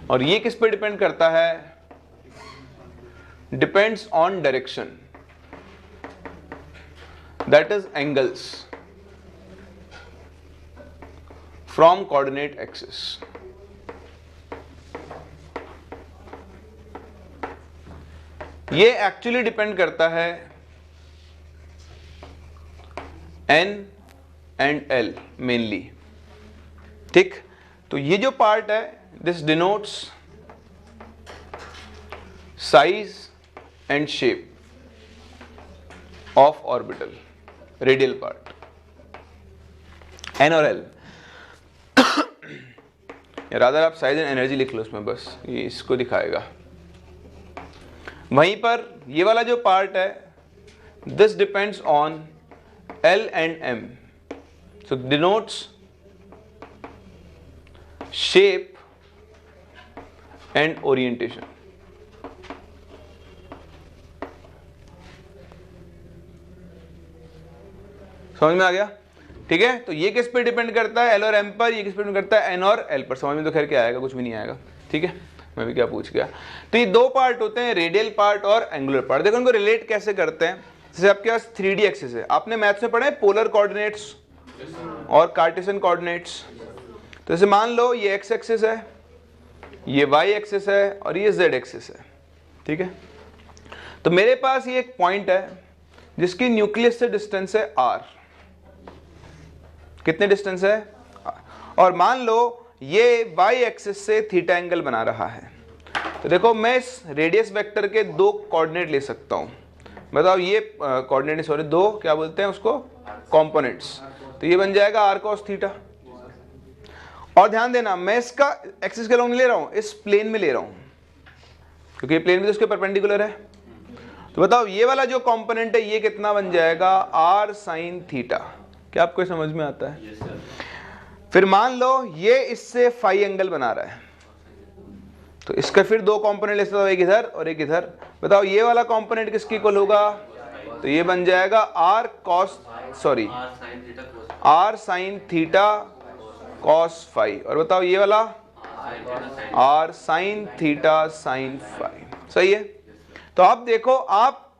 और ये किस पे डिपेंड करता है, depends on direction, that is angles from coordinate axis. ये एक्चुअली डिपेंड करता है n and l मेनली। ठीक, तो ये जो पार्ट है this denotes size and shape of orbital, radial part n और l। या रादर आप साइज एंड एनर्जी लिख लो उसमें, बस ये इसको दिखाएगा। वहीं पर ये वाला जो पार्ट है this depends on l and m, so denotes shape and orientation. समझ में आ गया? ठीक है, तो ये किस पे डिपेंड करता है, L और M पर, ये किस पे डिपेंड करता है, N और L पर। समझ में तो खैर क्या आएगा, कुछ भी नहीं आएगा। ठीक है, मैं भी क्या पूछ गया। तो ये दो पार्ट होते हैं, रेडियल पार्ट और एंगुलर पार्ट। देखो इनको रिलेट कैसे करते हैं। जैसे आपके पास 3D एक्सिस है, आपने मैथ्स में पढ़ा है पोलर कोऑर्डिनेट्स और कार्टेशियन कोऑर्डिनेट्स। तो जैसे मान लो ये एक्स एक्सिस है, ये वाई एक्सिस है और ये जेड एक्सिस है, ठीक है। तो मेरे पास ये एक पॉइंट है जिसकी न्यूक्लियस से डिस्टेंस है r। कितने डिस्टेंस है? और मान लो ये y एक्सिस से थीटा एंगल बना रहा है। तो देखो मैं इस रेडियस वेक्टर के दो कोऑर्डिनेट ले सकता हूं। बताओ ये कोऑर्डिनेट सॉरी दो क्या बोलते हैं उसको, कंपोनेंट्स। तो ये बन जाएगा r cos थीटा। और ध्यान देना मैं इसका एक्सिस के अलॉन्ग नहीं ले रहा हूं, इस प्लेन में ले रहा हूं, क्योंकि ये प्लेन भी तो उसके परपेंडिकुलर है। तो बताओ ये वाला जो कंपोनेंट है ये कितना बन जाएगा, r sin थीटा। क्या आपको समझ में आता है? फिर मान लो ये इससे फाई एंगल बना रहा है, तो इसका फिर दो कंपोनेंट ले सकता हूं, एक इधर और एक इधर। बताओ ये वाला कंपोनेंट किसके इक्वल होगा, तो ये बन जाएगा r sin theta cos phi. और बताओ ये वाला r sin theta sin phi. सही है। तो आप देखो आप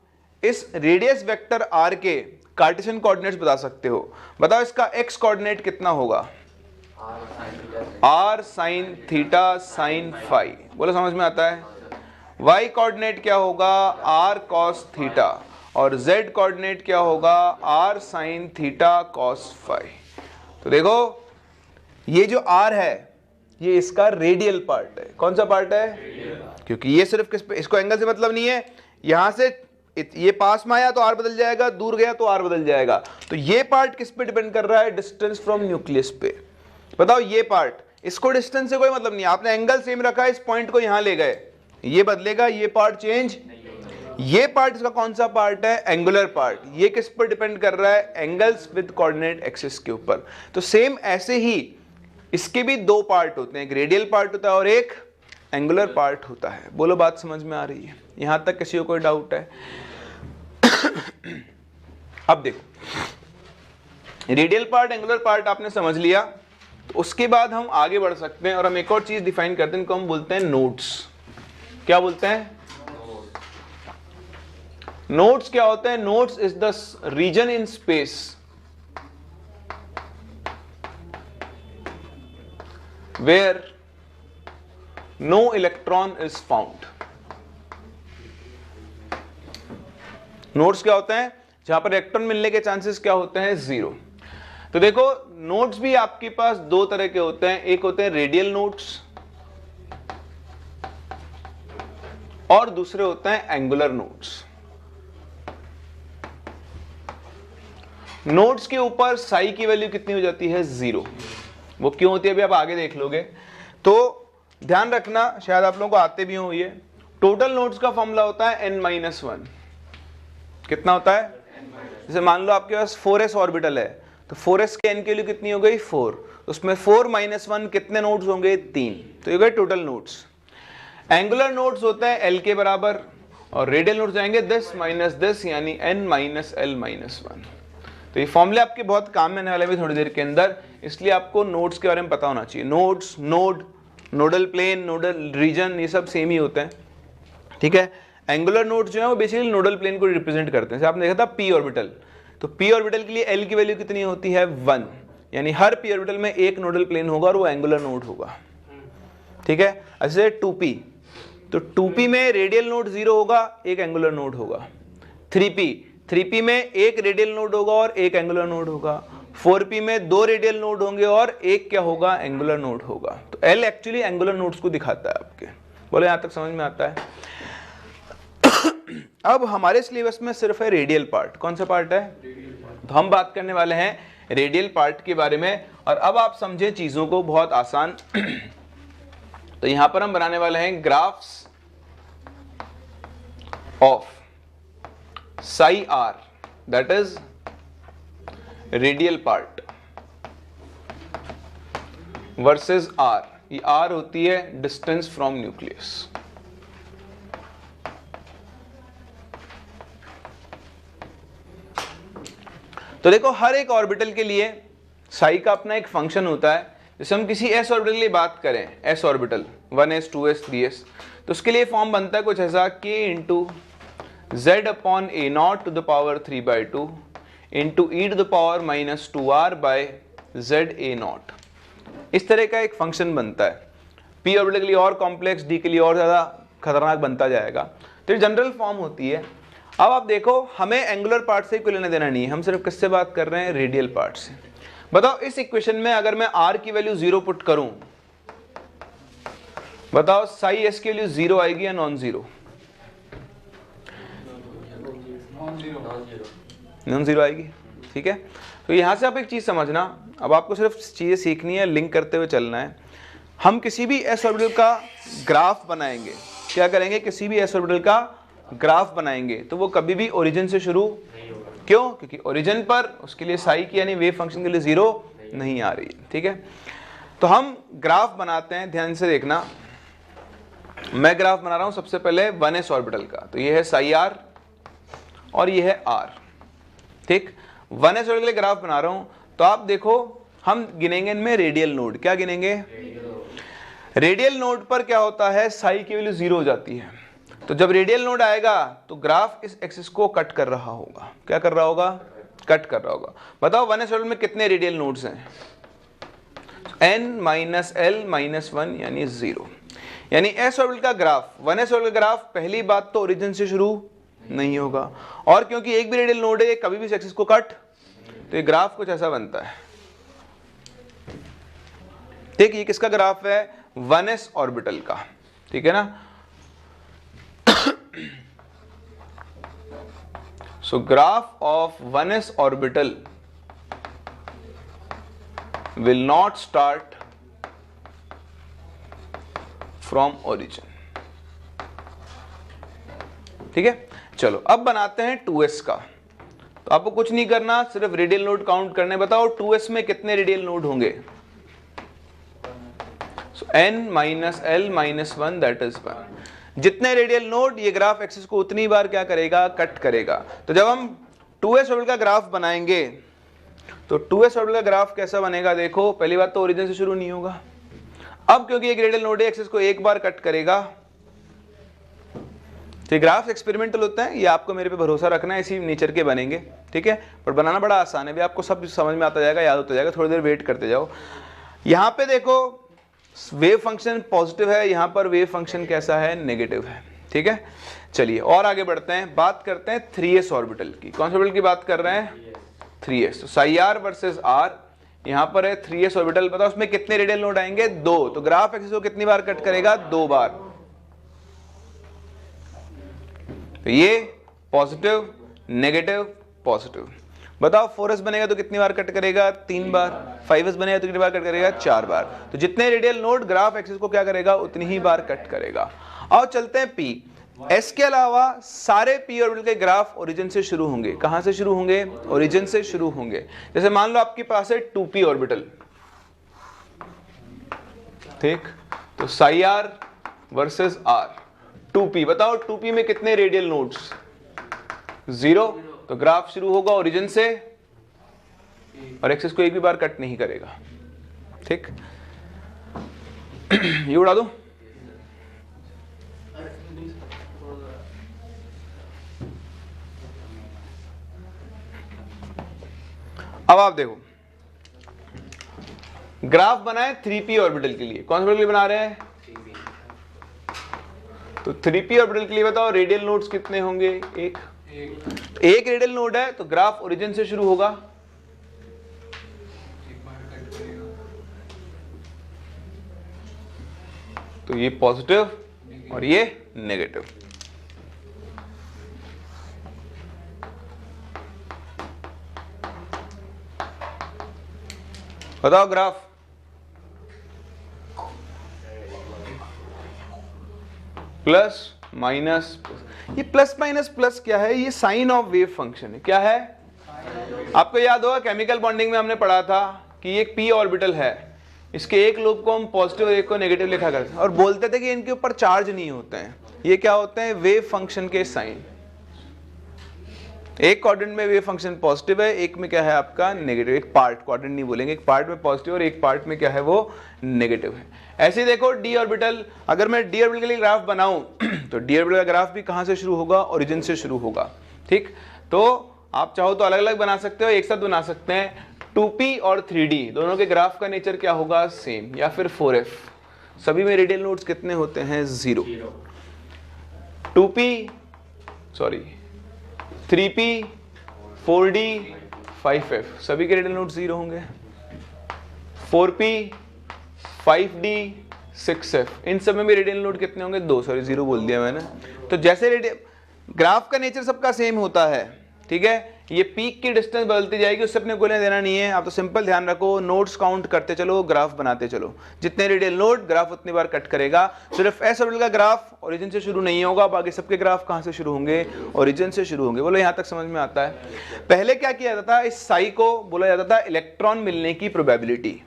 इस रेडियस वेक्टर r के कार्टेशियन कोऑर्डिनेट्स बता सकते हो। बताओ इसका x कोऑर्डिनेट कितना होगा, r sin theta sin phi. बोलो समझ में आता है? y कोऑर्डिनेट क्या होगा, r cos थीटा। और z कोऑर्डिनेट क्या होगा, r sin theta cos phi. तो देखो ये जो r है ये इसका रेडियल पार्ट है। कौन सा पार्ट है? क्योंकि ये सिर्फ किस पे, इसको एंगल से मतलब नहीं है। यहां से ये पास में आया तो r बदल जाएगा, दूर गया तो r बदल जाएगा। तो ये पार्ट किस पे डिपेंड कर रहा है, डिस्टेंस फ्रॉम न्यूक्लियस पे। बताओ ये पार्ट, इसको डिस्टेंस से कोई मतलब नहीं है, आपने एंगल सेम रखा है, इस पॉइंट को यहां ले गए, ये बदलेगा, ये पार्ट चेंज। ये पार्ट इसका कौन सा पार्ट है, एंगुलर पार्ट। ये किस पर डिपेंड कर रहा है, एंगल्स विद कोऑर्डिनेट एक्सिस के ऊपर। तो सेम ऐसे ही इसके भी दो पार्ट होते हैं, एक रेडियल पार्ट होता है और एक एंगुलर पार्ट होता है। बोलो बात समझ में आ रही है? यहां तक किसी को कोई डाउट है? अब देखो रेडियल पार्ट एंगुलर पार्ट आपने समझ लिया, तो उसके बाद हम आगे बढ़ सकते हैं और हम एक और चीज डिफाइन करते हैं, इनको हम बोलते हैं नोड्स। क्या बोलते हैं? नोड्स क्या होते हैं? Nodes is the region in space where no electron is found। Nodes क्या होते हैं? जहां पर इलेक्ट्रॉन मिलने के चांसेस क्या होते हैं, 0। तो देखो नोड्स भी आपके पास दो तरह के होते हैं, एक होते हैं रेडियल नोड्स और दूसरे होते हैं एंगुलर नोड्स। नोड्स के ऊपर साई की वैल्यू कितनी हो जाती है, 0। वो क्यों होती है अभी आप आगे देख लोगे। तो ध्यान रखना, शायद आप लोगों को आते भी हो ये, टोटल नोड्स का फॉर्मूला होता है n-1। कितना होता है? जैसे मान लो आपके पास 4s ऑर्बिटल है, तो 4s के n की वैल्यू कितनी हो गई, 4। उसमें 4 - 1 कितने नोड्स होंगे, 3। तो ये गए टोटल नोड्स। एंगुलर नोड्स होता है l के बराबर और रेडियल नोड्स जाएंगे 10 - 10 यानी n-l-1। तो ये फॉर्मूले आपके बहुत काम में आने वाले हैं थोड़ी देर के अंदर, इसलिए आपको नोड्स के बारे में पता होना चाहिए। Nodes, node, nodal plane, nodal region, ये सब सेम ही होते हैं, ठीक है। एंगुलर नोड्स जो है वो बेसिकली नोडल प्लेन को रिप्रेजेंट करते हैं। जैसे आपने देखा था पी ऑर्बिटल, तो पी ऑर्बिटल के लिए एल की वैल्यू कितनी होती है, 1। यानी हर पी ऑर्बिटल में एक नोडल प्लेन होगा और वो एंगुलर नोड होगा, ठीक है। ऐसे 2p, तो 2p में रेडियल नोड 0 होगा, एक एंगुलर नोड होगा। 3p में एक रेडियल नोड होगा और एक एंगुलर नोड होगा। 4p में 2 रेडियल नोड होंगे और एक क्या होगा, एंगुलर नोड होगा। तो L एक्चुअली एंगुलर नोड्स को दिखाता है आपके। बोलो यहां तक समझ में आता है? अब हमारे सिलेबस में सिर्फ है रेडियल पार्ट। कौन सा पार्ट है? तो हम बात करने वाले हैं रेडियल पार्ट के बारे में। और अब आप समझें चीजों को बहुत आसान। तो यहां पर हम बनाने वाले हैं graphs of psi r, that is radial part versus r। ये r होती है डिस्टेंस फ्रॉम न्यूक्लियस। तो देखो हर एक ऑर्बिटल के लिए साई का अपना एक फंक्शन होता है जैसे हम किसी s ऑर्बिटल के लिए बात करें, s orbital 1s 2s 3s, तो उसके लिए फॉर्म बनता है कुछ ऐसा k into z upon a naught to the power 3/2 into e to the power -2r by z a naught. इस तरह का एक फंक्शन बनता है। p ऑर्बिटल के लिए और कॉम्प्लेक्स, d के लिए और ज़्यादा खतरनाक बनता जाएगा। तो ये जनरल फॉर्म होती है। अब आप देखो, हमें एंगुलर पार्ट से कोई लेना देना नहीं है, हम सिर्फ किससे बात कर रहे हैं, रेडियल पार्ट से। बताओ इस इक्वेशन में अगर मैं r की वैल्यू 0 पुट करूं, बताओ साई s की वैल्यू 0 आएगी या नॉन जीरो? नॉन जीरो आएगी। ठीक है, तो यहां से आप एक चीज समझना, अब आपको सिर्फ चीजें सीखनी है, लिंक करते हुए चलना है। हम किसी भी s ऑर्बिटल का ग्राफ बनाएंगे, क्या करेंगे, किसी भी s ऑर्बिटल का ग्राफ बनाएंगे तो वो कभी भी ओरिजिन से शुरू, क्यों? क्योंकि ओरिजिन पर उसके लिए साई की यानी वेव फंक्शन के लिए 0 नहीं आ रही है। ठीक है, तो हम ग्राफ बनाते हैं, ध्यान से देखना। मैं ग्राफ बना रहा हूं सबसे पहले 1s ऑर्बिटल का, तो ये है साई r और ये है r। ठीक, 1s ऑर्बिटल के लिए ग्राफ बना रहा हूं, तो आप देखो हम गिनेंगे इनमें रेडियल नोड। क्या गिनेंगे? रेडियल नोड पर क्या होता है, साई की वैल्यू 0 हो जाती है। तो जब रेडियल नोड आएगा तो ग्राफ इस एक्सिस को कट कर रहा होगा। क्या कर रहा होगा? कट कर रहा होगा। बताओ 1s ऑर्बिटल में कितने रेडियल नोड्स हैं? n माइनस l माइनस 1 यानी 0। यानी s ऑर्बिटल का ग्राफ, 1s ऑर्बिटल का ग्राफ पहली बात तो ओरिजिन से शुरू नहीं होगा, और क्योंकि एक भी रेडियल नोड है कभी भी इस एक्सिस को कट, तो ये ग्राफ कुछ ऐसा बनता है। ठीक, ये किसका ग्राफ है? 1s ऑर्बिटल का। ठीक है ना। So graph of 1s orbital will not start from origin। ठीक है, चलो अब बनाते हैं 2s का। तो आपको कुछ नहीं करना, सिर्फ रेडियल नोड काउंट करने। बताओ 2s में कितने रेडियल नोड होंगे? So n minus l minus 1 that is 1। जितने रेडियल नोड, ये ग्राफ एक्सिस को उतनी बार क्या करेगा? कट करेगा। तो जब हम 2s ऑर्बिटल का ग्राफ बनाएंगे तो 2s ऑर्बिटल का ग्राफ कैसा बनेगा? देखो, पहली बात तो ओरिजिन से शुरू नहीं होगा। अब क्योंकि एक रेडियल नोड है, एक्सिस को एक बार कट करेगा। तो ये ग्राफ एक्सपेरिमेंटल होता है, ये आपको मेरे पे भरोसा रखना है, इसी नेचर के बनेंगे। ठीक है, पर बनाना बड़ा आसान है, भी आपको सब समझ में आता जाएगा, याद होता जाएगा, थोड़ी देर वेट करते जाओ। यहाँ पे देखो वेव फंक्शन पॉजिटिव है, यहां पर वेव फंक्शन कैसा है? नेगेटिव है। ठीक है, चलिए और आगे बढ़ते हैं, बात करते हैं 3s ऑर्बिटल की। कौन से ऑर्बिटल की बात कर रहे हैं? 3s। तो साई r वर्सेस r, यहां पर है 3s ऑर्बिटल। बताओ उसमें कितने रेडियल नोड आएंगे? 2। तो ग्राफ एक्सिस को कितनी बार कट करेगा? 2 बार। तो ये पॉजिटिव, नेगेटिव, पॉजिटिव। बताओ 4s बनेगा तो कितनी बार कट करेगा? 3 बार। 5s बनेगा तो कितनी बार कट करेगा? 4 बार। तो जितने रेडियल नोड, ग्राफ एक्सिस को क्या करेगा? उतनी ही बार कट करेगा। और चलते हैं p। s के अलावा सारे p ऑर्बिटल के ग्राफ ओरिजिन से शुरू होंगे। कहां से शुरू होंगे? ओरिजिन से शुरू होंगे। जैसे मान लो आपके पास है 2p ऑर्बिटल। ठीक, तो Sai r versus r, 2p। बताओ 2p में कितने रेडियल नोड्स? 0। तो ग्राफ शुरू होगा ओरिजिन से और एक्सिस को एक भी बार कट नहीं करेगा। ठीक, ये उड़ा दो। अब आप देखो, ग्राफ बनाए 3p ऑर्बिटल के लिए। कौन से ऑर्बिटल के लिए बना रहे हैं? तो 3p ऑर्बिटल के लिए बताओ रेडियल नोड्स कितने होंगे? एक रेडियल नोड है तो ग्राफ ओरिजिन से शुरू होगा। तो ये पॉजिटिव और ये नेगेटिव। बताओ ग्राफ। प्लस माइनस, ये प्लस माइनस प्लस क्या है? ये साइन ऑफ वेव फंक्शन है। क्या है? आपको याद होगा केमिकल बॉन्डिंग में हमने पढ़ा था कि एक p ऑर्बिटल है, इसके एक लोब को हम पॉजिटिव और एक को नेगेटिव लिखा करते हैं और बोलते थे कि इनके ऊपर चार्ज नहीं होते हैं। ये क्या होते हैं? वेव फंक्शन के साइन। एक क्वाड्रेंट में वेव फंक्शन पॉजिटिव है, एक में क्या है आपका नेगेटिव, एक पार्ट, क्वाड्रेंट नहीं बोलेंगे, एक पार्ट में पॉजिटिव और एक पार्ट में क्या है वो नेगेटिव है। ऐसे ही देखो डी ऑर्बिटल, अगर मैं डी ऑर्बिटल के लिए ग्राफ बनाऊं तो डी ऑर्बिटल का ग्राफ भी कहां से शुरू होगा, ओरिजिन से शुरू होगा, ठीक। तो आप चाहो तो अलग अलग बना सकते हो, एक साथ बना सकते हैं। 2p और 3d दोनों के ग्राफ का नेचर क्या होगा, सेम, या फिर 4f, सभी में रेडियल नोड्स कितने होते हैं, 0। 3p 4d 5f, सभी के रेडियल नोड्स 0 होंगे। 4p 5d 6f, इन सब में भी रेडियल नोड कितने होंगे, 2, 0 बोल दिया मैंने। तो जैसे रेडियल ग्राफ का नेचर सबका सेम होता है, ठीक है, ये पीक की डिस्टेंस बदलती जाएगी, उससे अपने को देना नहीं है। आप तो सिंपल ध्यान रखो, नोड्स काउंट करते चलो, ग्राफ बनाते चलो, जितने रेडियल नोड ग्राफ उतनी बार कट करेगा। सिर्फ एस ऑर्बिटल का ग्राफ ओरिजिन से शुरू नहीं होगा, बाकी सबके ग्राफ कहां से शुरू होंगे, ओरिजिन से शुरू होंगे। बोलो यहां तक समझ में आता है। पहले क्या किया जाता था, इस साई को बोला जाता था इलेक्ट्रॉन मिलने की प्रोबेबिलिटी,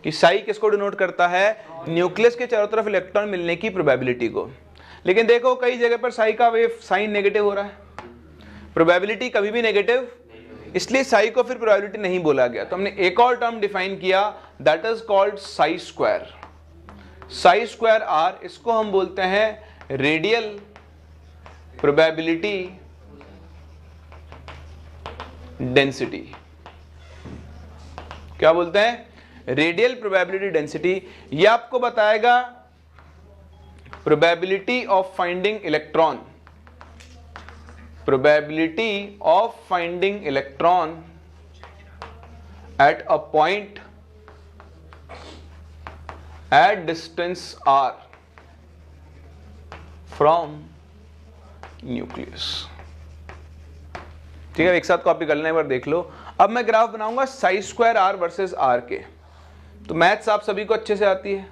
कि साई किसको डिनोट करता है, न्यूक्लियस के चारों तरफ इलेक्ट्रॉन मिलने की प्रोबेबिलिटी को। लेकिन देखो कई जगह पर साई का वेव साइन नेगेटिव हो रहा है, प्रोबेबिलिटी कभी भी नेगेटिव, इसलिए साई को फिर प्रोबेबिलिटी नहीं बोला गया। तो हमने एक और टर्म डिफाइन किया, that is called psi square. Psi square r, इसको हम बोलते हैं रेडियल प्रोबेबिलिटी डेंसिटी। क्या बोलते हैं, रेडियल प्रोबेबिलिटी डेंसिटी। ये आपको बताएगा probability of finding electron, probability of finding electron at a point at distance r from nucleus। ठीक है, एक साथ कॉपी कर लेना, एक बार देख लो। अब मैं ग्राफ बनाऊंगा psi square r versus r के। तो मैथ्स आप सभी को अच्छे से आती है,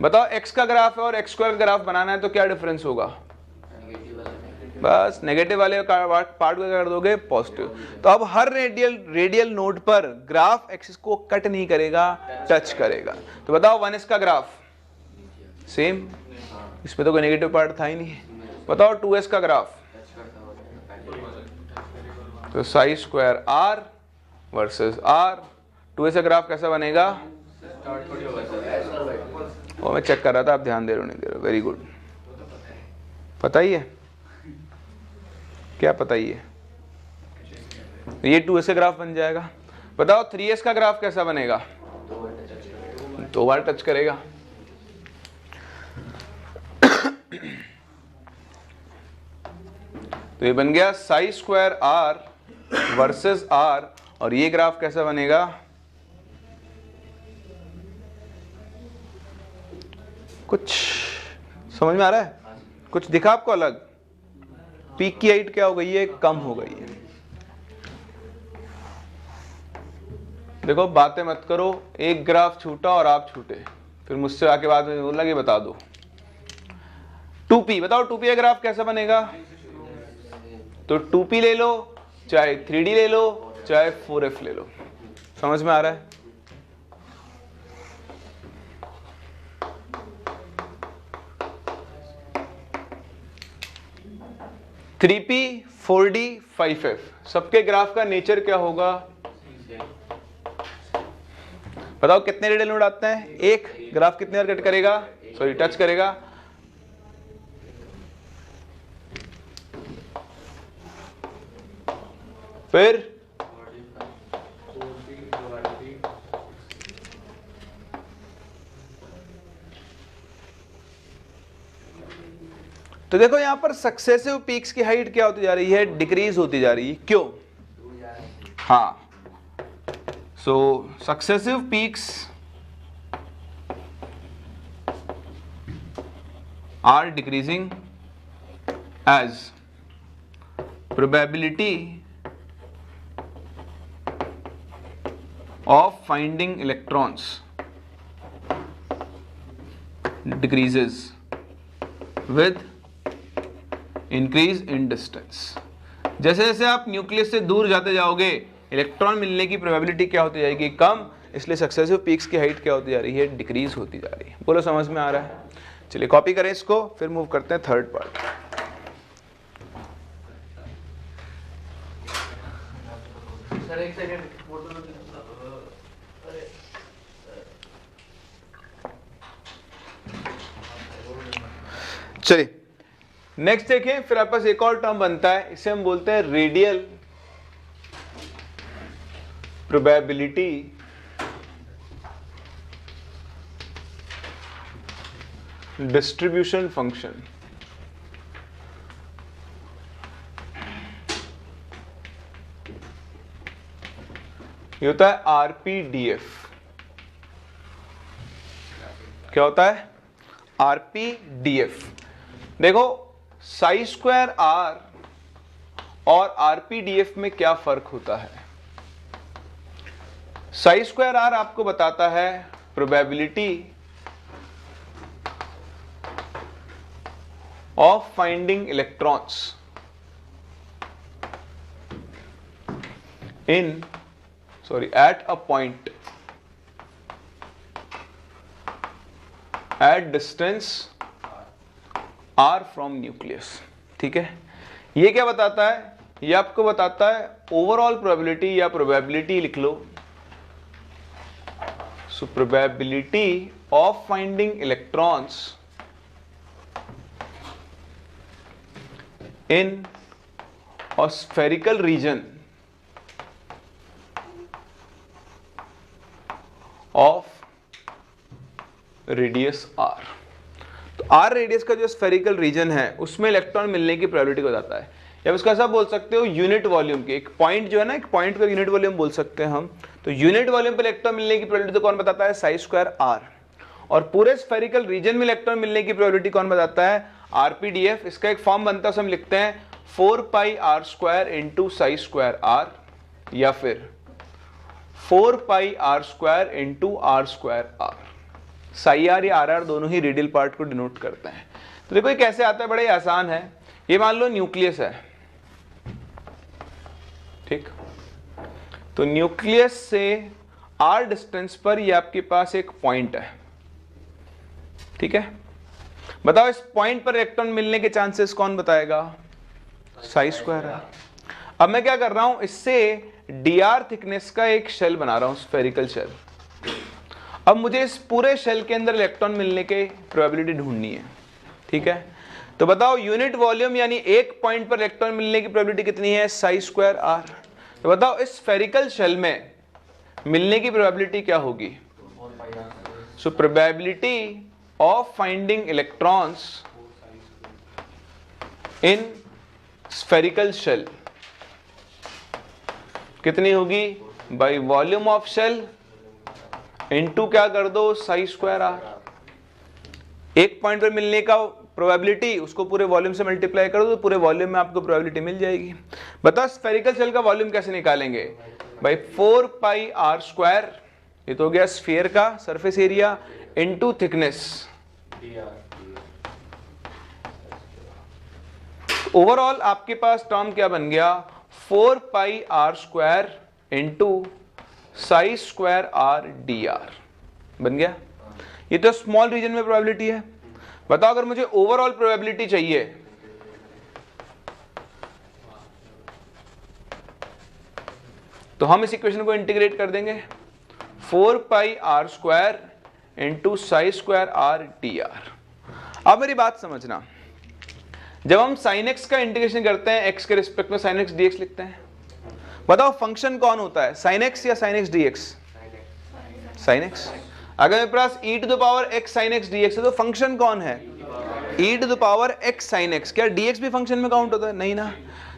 बताओ एक्स का ग्राफ है और एक्स स्क्वायर का ग्राफ बनाना है तो क्या डिफरेंस होगा, बस नेगेटिव वाले पार्ट को क्या कर दोगे, पॉजिटिव। तो अब हर रेडियल नोड पर ग्राफ एक्सिस को कट नहीं करेगा, टच करेगा। तो बताओ 1s का ग्राफ सेम, इसमें तो कोई नेगेटिव पार्ट था ही नहीं। बताओ 2s का ग्राफ, तो psi square r versus r, 2s का ग्राफ कैसा बनेगा, वो मैं चेक कर रहा था, आप ध्यान दे रहे हो नहीं दे रहे हो, वेरी गुड। पता ही है क्या, पता ही है, ये 2s का ग्राफ बन जाएगा। बताओ 3s का ग्राफ कैसा बनेगा, 2 बार टच करेगा। तो ये बन गया psi square r versus r, और ये ग्राफ कैसा बनेगा, कुछ समझ में आ रहा है, कुछ दिखा आपको अलग, पीक की हाइट क्या हो गई है, कम हो गई है। देखो बातें मत करो, एक ग्राफ छूटा और आप छूटे, फिर मुझसे आके बाद में बोला कि बता दो। 2p, बताओ 2p का ग्राफ कैसा बनेगा, तो 2p ले लो, चाहे 3d ले लो, चाहे 4f ले लो। समझ में आ रहा है, थ्री पी 4d 5f, सबके ग्राफ का नेचर क्या होगा, बताओ कितने रेडियल नोड आते हैं, एक ग्राफ कितने बार कट करेगा, सॉरी टच करेगा, फिर तो देखो यहां पर सक्सेसिव पीक्स की हाइट क्या होती जा रही है, डिक्रीज होती जा रही है, क्यों, हाँ, so successive peaks are decreasing as probability of finding electrons decreases with increase in distance। जैसे जैसे आप न्यूक्लियस से दूर जाते जाओगे इलेक्ट्रॉन मिलने की प्रोबेबिलिटी क्या होती जाएगी, कम, इसलिए सक्सेसिव पीक्स की हाइट क्या होती जा रही है, डिक्रीज होती जा रही है। बोलो समझ में आ रहा है, चलिए कॉपी करें इसको, फिर मूव करते हैं थर्ड पार्ट। चलिए नेक्स्ट देखें, फिर आपके पास एक और टर्म बनता है, इसे हम बोलते हैं रेडियल प्रोबेबिलिटी डिस्ट्रीब्यूशन फंक्शन। ये होता है RPDF। क्या होता है? RPDF। देखो साई स्क्वायर R और RPDF में क्या फर्क होता है? साई स्क्वायर R आपको बताता है probability of finding electrons at a point at distance r from nucleus। ठीक है, ये क्या बताता है? ये आपको बताता है ओवरऑल प्रोबेबिलिटी या प्रोबेबिलिटी लिख लो। So probability of finding electrons in a spherical region of radius r। तो r रेडियस का जो स्फेरिकल रीजन है उसमें इलेक्ट्रॉन मिलने की प्रोबेबिलिटी को बताता है। या उसका ऐसा बोल सकते हो यूनिट वॉल्यूम की, एक पॉइंट जो है ना, एक पॉइंट को यूनिट वॉल्यूम बोल सकते हैं हम। तो यूनिट वॉल्यूम पर इलेक्ट्रॉन मिलने की प्रोबेबिलिटी तो कौन बताता है? Sai square r। और पूरे स्फेरिकल रीजन में इलेक्ट्रॉन मिलने की प्रोबेबिलिटी कौन बताता है? RPDF। इसका एक फॉर्म बनता है, हम लिखते हैं 4 पाई r square into Sai square r, या फिर 4 पाई r square into r square r। Sai r या RR दोनों ही रेडियल पार्ट को डिनोट करते हैं। तो देखो ये कैसे आता है, बड़ा ही आसान है। ये मान लो न्यूक्लियस है, ठीक, तो न्यूक्लियस से r डिस्टेंस पर ये आपके पास एक पॉइंट है, ठीक है। बताओ इस पॉइंट पर इलेक्ट्रॉन मिलने के चांसेस कौन बताएगा? साई स्क्वायर है। अब मैं क्या कर रहा हूं, इससे dr थिकनेस का एक शेल बना रहा हूं, स्फेरिकल शेल। अब मुझे इस पूरे शेल के अंदर इलेक्ट्रॉन मिलने के प्रोबेबिलिटी ढूंढनी है, ठीक है। तो बताओ यूनिट वॉल्यूम यानी एक पॉइंट पर इलेक्ट्रॉन मिलने की प्रोबेबिलिटी कितनी है? Sai square r। तो बताओ इस स्फेरिकल शेल में मिलने की प्रोबेबिलिटी क्या होगी? So probability of finding electrons in spherical shell कितनी होगी? By volume of shell into क्या कर दो? Psi square r। एक पॉइंट पर मिलने का प्रोबेबिलिटी उसको पूरे वॉल्यूम से मल्टीप्लाई कर दो, तो पूरे वॉल्यूम में आपको प्रोबेबिलिटी मिल जाएगी। बताओ स्फेरिकल शेल का वॉल्यूम कैसे निकालेंगे? बाई 4 पाई r स्क्वायर, ये तो हो गया स्फीयर का surface area, into thickness. Overall आपके पास टर्म क्या बन गया? 4 पाई r square into Sai square r dr बन गया। ये तो स्मॉल रीजन में प्रोबेबिलिटी है। बताओ अगर मुझे ओवरऑल प्रोबेबिलिटी चाहिए, तो हम इस इक्वेशन को इंटीग्रेट कर देंगे, 4 पाई r square into Sai square r dr। अब मेरी बात समझना, जब हम sin x का इंटीग्रेशन करते हैं x के रिस्पेक्ट में sin x dx लिखते हैं, बताओ फंक्शन कौन होता है? sin x या sin x dx? sin x। अगर मेरे पास e to the power x sin x dx है तो फंक्शन कौन है? e to the power x sin x। क्या dx भी फंक्शन में काउंट होता है? नहीं ना।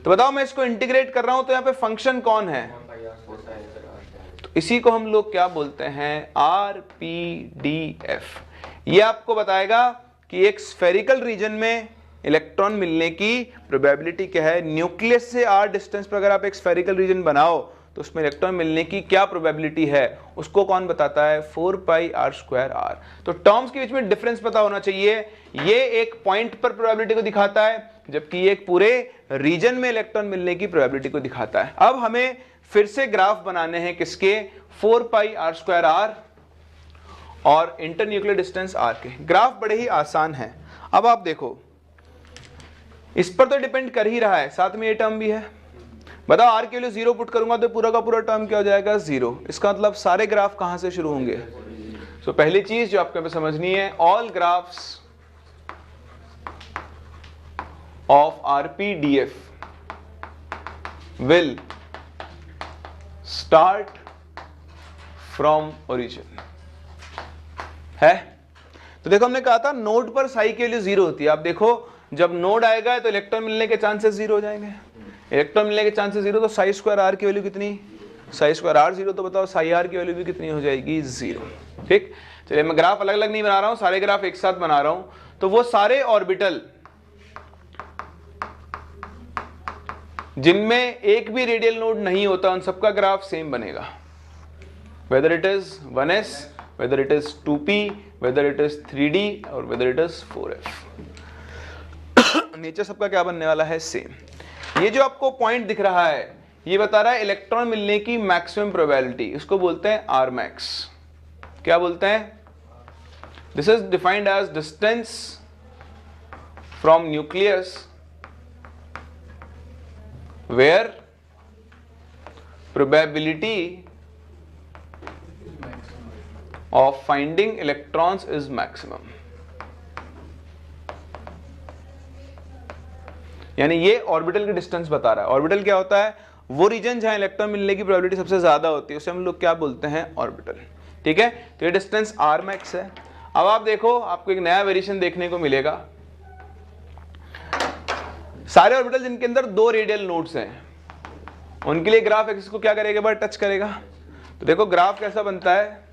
तो बताओ मैं इसको इंटीग्रेट कर रहा हूं तो यहाँ पे फंक्शन कौन है? तो इसी को हम लोग क्या बोलते हैं? RPDF। ये आपको बताएगा कि एक स्फेरिकल रीजन में इलेक्ट्रॉन मिलने की प्रोबेबिलिटी क्या है। न्यूक्लियस से r डिस्टेंस पर अगर आप एक स्फेरिकल रीजन बनाओ तो उसमें इलेक्ट्रॉन मिलने की क्या प्रोबेबिलिटी है, उसको कौन बताता है? 4 पाई r स्क्वायर r। तो टर्म्स के बीच में डिफरेंस पता होना चाहिए। ये एक पॉइंट पर प्रोबेबिलिटी को दिखाता है, जबकि ये एक पूरे रीजन में इलेक्ट्रॉन मिलने की प्रोबेबिलिटी को दिखाता है। अब हमें फिर से ग्राफ बनाने हैं, किसके? 4 पाई r स्क्वायर r और इंटरन्यूक्लियर डिस्टेंस r के। ग्राफ बड़े ही आसान है। अब आप देखो, इस पर तो डिपेंड कर ही रहा है, साथ में ये टर्म भी है। बताओ r के लिए 0 पुट करूंगा तो पूरा का पूरा टर्म क्या हो जाएगा? 0। इसका मतलब सारे ग्राफ कहां से शुरू होंगे? सो पहली चीज जो आपको समझनी है, all graphs of RPDF will start from origin है। तो देखो हमने कहा था नोड पर साई के लिए 0 होती है। आप देखो जब नोड आएगा तो इलेक्ट्रॉन मिलने के चांसेस 0 हो जाएंगे। इलेक्ट्रॉन मिलने के चांसेस 0, तो साई स्क्वायर आर की वैल्यू कितनी, साई स्क्वायर आर 0, तो बताओ साई आर की वैल्यू भी कितनी हो जाएगी, 0। ठीक, चलिए मैं ग्राफ अलग अलग नहीं बना रहा हूं, सारे ग्राफ एक साथ बना रहा हूं। तो वो सारे ऑर्बिटल जिनमें एक भी रेडियल नोड नहीं होता उन सबका ग्राफ सेम बनेगा, whether it is 1s, whether it is 2p, whether it is 3d और whether it is 4f। Nature सबका क्या बनने वाला है, सेम। ये जो आपको पॉइंट दिख रहा है ये बता रहा है इलेक्ट्रॉन मिलने की मैक्सिमम प्रोबेबिलिटी, इसको बोलते हैं आर मैक्स। क्या बोलते हैं, this is defined as distance from nucleus where probability of finding electrons is maximum। यानी ये ऑर्बिटल की डिस्टेंस बता रहा है। ऑर्बिटल क्या होता है, वो रीजन जहां इलेक्ट्रॉन मिलने की प्रोबेबिलिटी सबसे ज्यादा होती है उसे हम लोग क्या बोलते हैं, ऑर्बिटल। ठीक है, तो ये डिस्टेंस आर मैक्स है। अब आप देखो आपको एक नया वेरिएशन देखने को मिलेगा, सारे ऑर्बिटल जिनके अंदर 2 रेडियल नोड्स हैं उनके लिए ग्राफ एक्सिस को क्या करेगा, बार टच करेगा। तो देखो ग्राफ कैसा बनता है,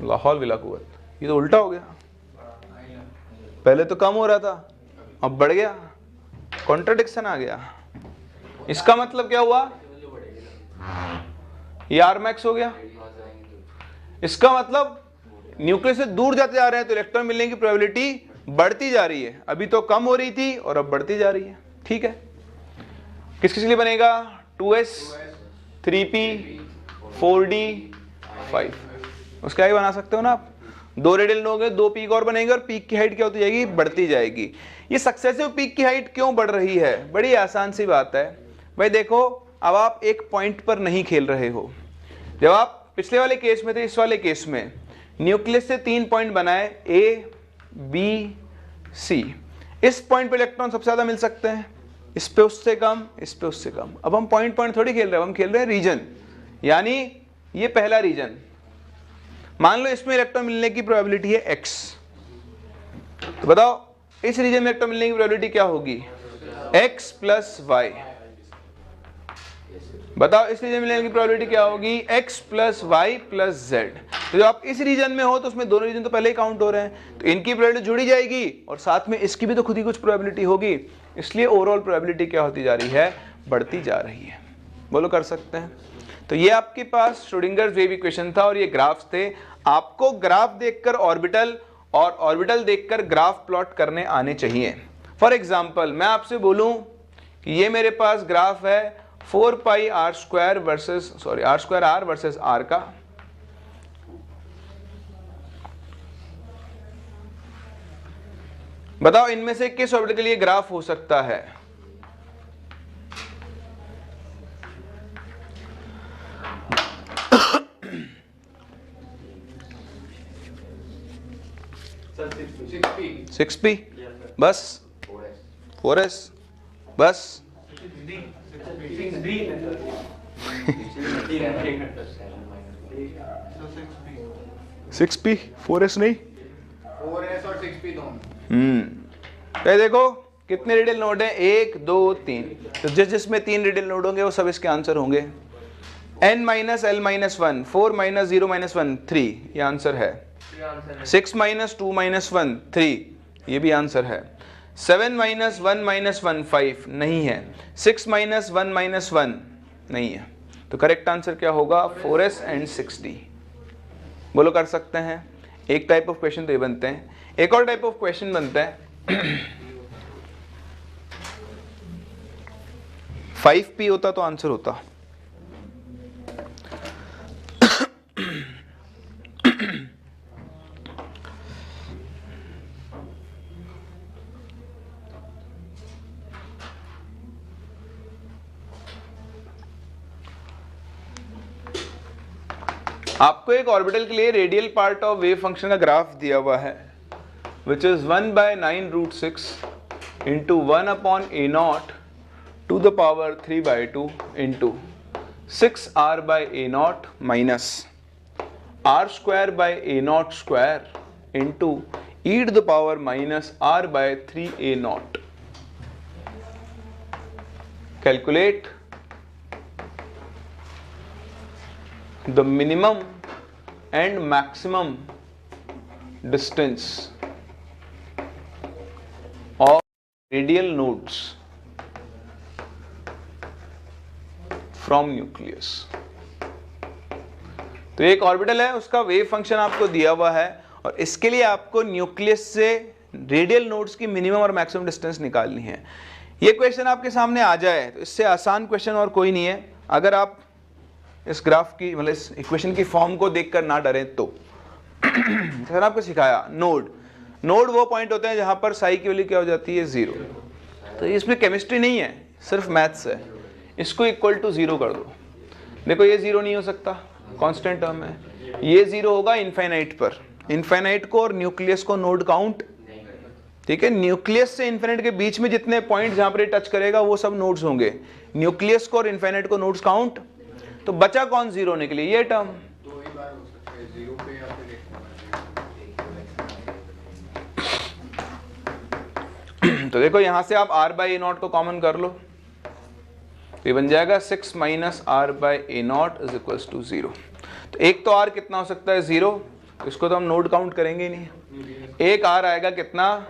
लाहौल विला कुव्वत, ये तो उल्टा हो गया, पहले तो कम हो रहा था अब बढ़ गया, कॉन्ट्रडिक्शन आ गया। इसका मतलब क्या हुआ, ये आर मैक्स हो गया। इसका मतलब न्यूक्लियस से दूर जाते जा रहे हैं तो इलेक्ट्रॉन मिलने की प्रोबेबिलिटी बढ़ती जा रही है, अभी तो कम हो रही थी और अब बढ़ती जा रही है। ठीक है, किस किस लिए बनेगा, 2s, 3p, 4d, 5। उसका ही बना सकते हो ना आप, 2 रेडियल नोड है, 2 पीक और बनेंगे और पीक की हाइट क्या होती जाएगी, बढ़ती जाएगी। ये सक्सेसिव पीक की हाइट क्यों बढ़ रही है, बड़ी आसान सी बात है भाई। देखो अब आप एक पॉइंट पर नहीं खेल रहे हो, जब आप पिछले वाले केस में थे, इस वाले केस में न्यूक्लियस से 3 पॉइंट बनाए, ए बी सी। इस पॉइंट पे इलेक्ट्रॉन सबसे ज्यादा मिल सकते हैं, इस पे उससे कम, इस पे उससे कम। अब हम पॉइंट पॉइंट थोड़ी खेल रहे हैं, हम खेल रहे हैं रीजन। यानी ये पहला रीजन, मान लो इसमें इलेक्ट्रॉन मिलने की प्रोबेबिलिटी है x, तो बताओ इस रीजन में इलेक्ट्रॉन मिलने की प्रोबेबिलिटी क्या होगी, x प्लस वाई। बताओ इस रीजन में मिलने की प्रोबेबिलिटी क्या होगी, x plus y plus z. तो जब आप इस रीजन में हो तो उसमें दोनों रीजन तो पहले ही काउंट हो रहे हैं, तो इनकी प्रोबेबिलिटी जुड़ी जाएगी और साथ में इसकी भी तो खुद ही कुछ प्रोबेबिलिटी होगी, इसलिए ओवरऑल प्रोबेबिलिटी क्या होती जा रही है, बढ़ती जा रही है। बोलो कर सकते हैं। तो ये आपके पास श्रोडिंगर वेव इक्वेशन था और ये ग्राफ्स थे। आपको ग्राफ देखकर ऑर्बिटल और ऑर्बिटल देखकर ग्राफ प्लॉट करने आने चाहिए। फॉर एग्जाम्पल मैं आपसे बोलूं कि ये मेरे पास ग्राफ है 4 pi r square versus r square r versus r का, बताओ इनमें से किस ऑर्बिटल के लिए ग्राफ हो सकता है, सिक्स पी बस, 4s बस, 6p 4s नहीं, 4s और 6p दोनों। तो देखो कितने रेडियल नोड है, 1 2 3, तो जिसमें 3 रेडियल नोड होंगे वो सब इसके आंसर होंगे। n minus l minus 1, 4 minus 0 minus 1 3, ये आंसर है। 6 माइनस 2 माइनस 1 3, ये भी आंसर है। 7 माइनस 1 माइनस 1 5 नहीं है। 6 माइनस 1 माइनस 1 नहीं है। तो करेक्ट आंसर क्या होगा, 4s एंड 6d। बोलो कर सकते हैं। एक टाइप ऑफ क्वेश्चन तो ये बनते हैं। एक और टाइप ऑफ क्वेश्चन बनता है 5p होता तो आंसर होता। आपको एक ऑर्बिटल के लिए radial part of wave function का ग्राफ दिया हुआ है which is 1/9√6 into 1/a0 to the power 3/2 into 6r/a0 minus r² square into e to the power minus r/3a0. Calculate the minimum and maximum distance of radial nodes from nucleus. तो एक orbital है, उसका wave function आपको दिया हुआ है और इसके लिए आपको न्यूक्लियस से रेडियल नोड्स की मिनिमम और मैक्सिमम डिस्टेंस निकालनी है। ये क्वेश्चन आपके सामने आ जाए तो इससे आसान क्वेश्चन और कोई नहीं है, अगर आप इस ग्राफ की मतलब इस इक्वेशन की फॉर्म को देखकर ना डरें तो। मैंने आपको सिखाया नोड वो पॉइंट होते हैं जहां पर साई की वैल्यू क्या हो जाती है 0। तो इसमें केमिस्ट्री नहीं है, सिर्फ मैथ्स है। इसको इक्वल टू 0 कर दो। देखो ये 0 नहीं हो सकता, कांस्टेंट टर्म है। ये 0 होगा इनफाइनाइट पर, इनफाइनाइट को और न्यूक्लियस को नोड काउंट, ठीक है। न्यूक्लियस से इनफाइनाइट के बीच में जितने पॉइंट जहां पर ये टच करेगा वो सब नोड्स होंगे। न्यूक्लियस को और इनफाइनाइट को नोड्स काउंट, तो बचा कौन 0 होने के लिए, ये टर्म। दो ही बार हो सकता है, 0 पे या फिर 1। तो देखो यहां से आप r/a0 को कॉमन कर लो, तो ये बन जाएगा 6 minus r/a0 is equals to 0। तो एक तो r कितना हो सकता है 0, तो इसको तो हम नोड काउंट करेंगे ही नहीं। एक r आएगा कितना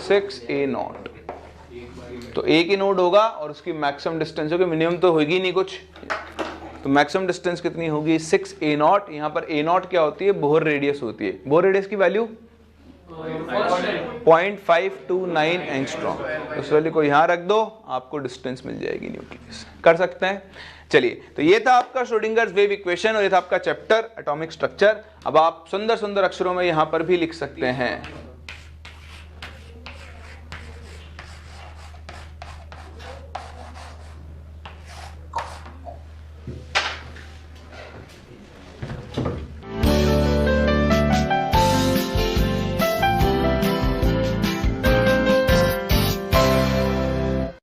6a0, तो एक ही नोड होगा और उसकी मैक्सिमम डिस्टेंस होगी, मिनिमम तो होगी नहीं कुछ, तो मैक्सिमम डिस्टेंस कितनी होगी 6a0। यहाँ पर a0 क्या होती है, बोहर रेडियस होती है। बोहर रेडियस की वैल्यू 0.529 एंगस्ट्रॉम। उस वैल्यू को यहाँ रख दो, आपको डिस्टेंस मिल जाएगी न्यूक्लियस। कर सकते हैं। चलिए, तो ये था आपका श्रोडिंगर्स वेव इक्वेशन और ये था आपका चैप्टर एटॉमिक स्ट्रक्चर। अब आप सुंदर सुंदर अक्षरों में यहाँ पर भी लिख सकते हैं।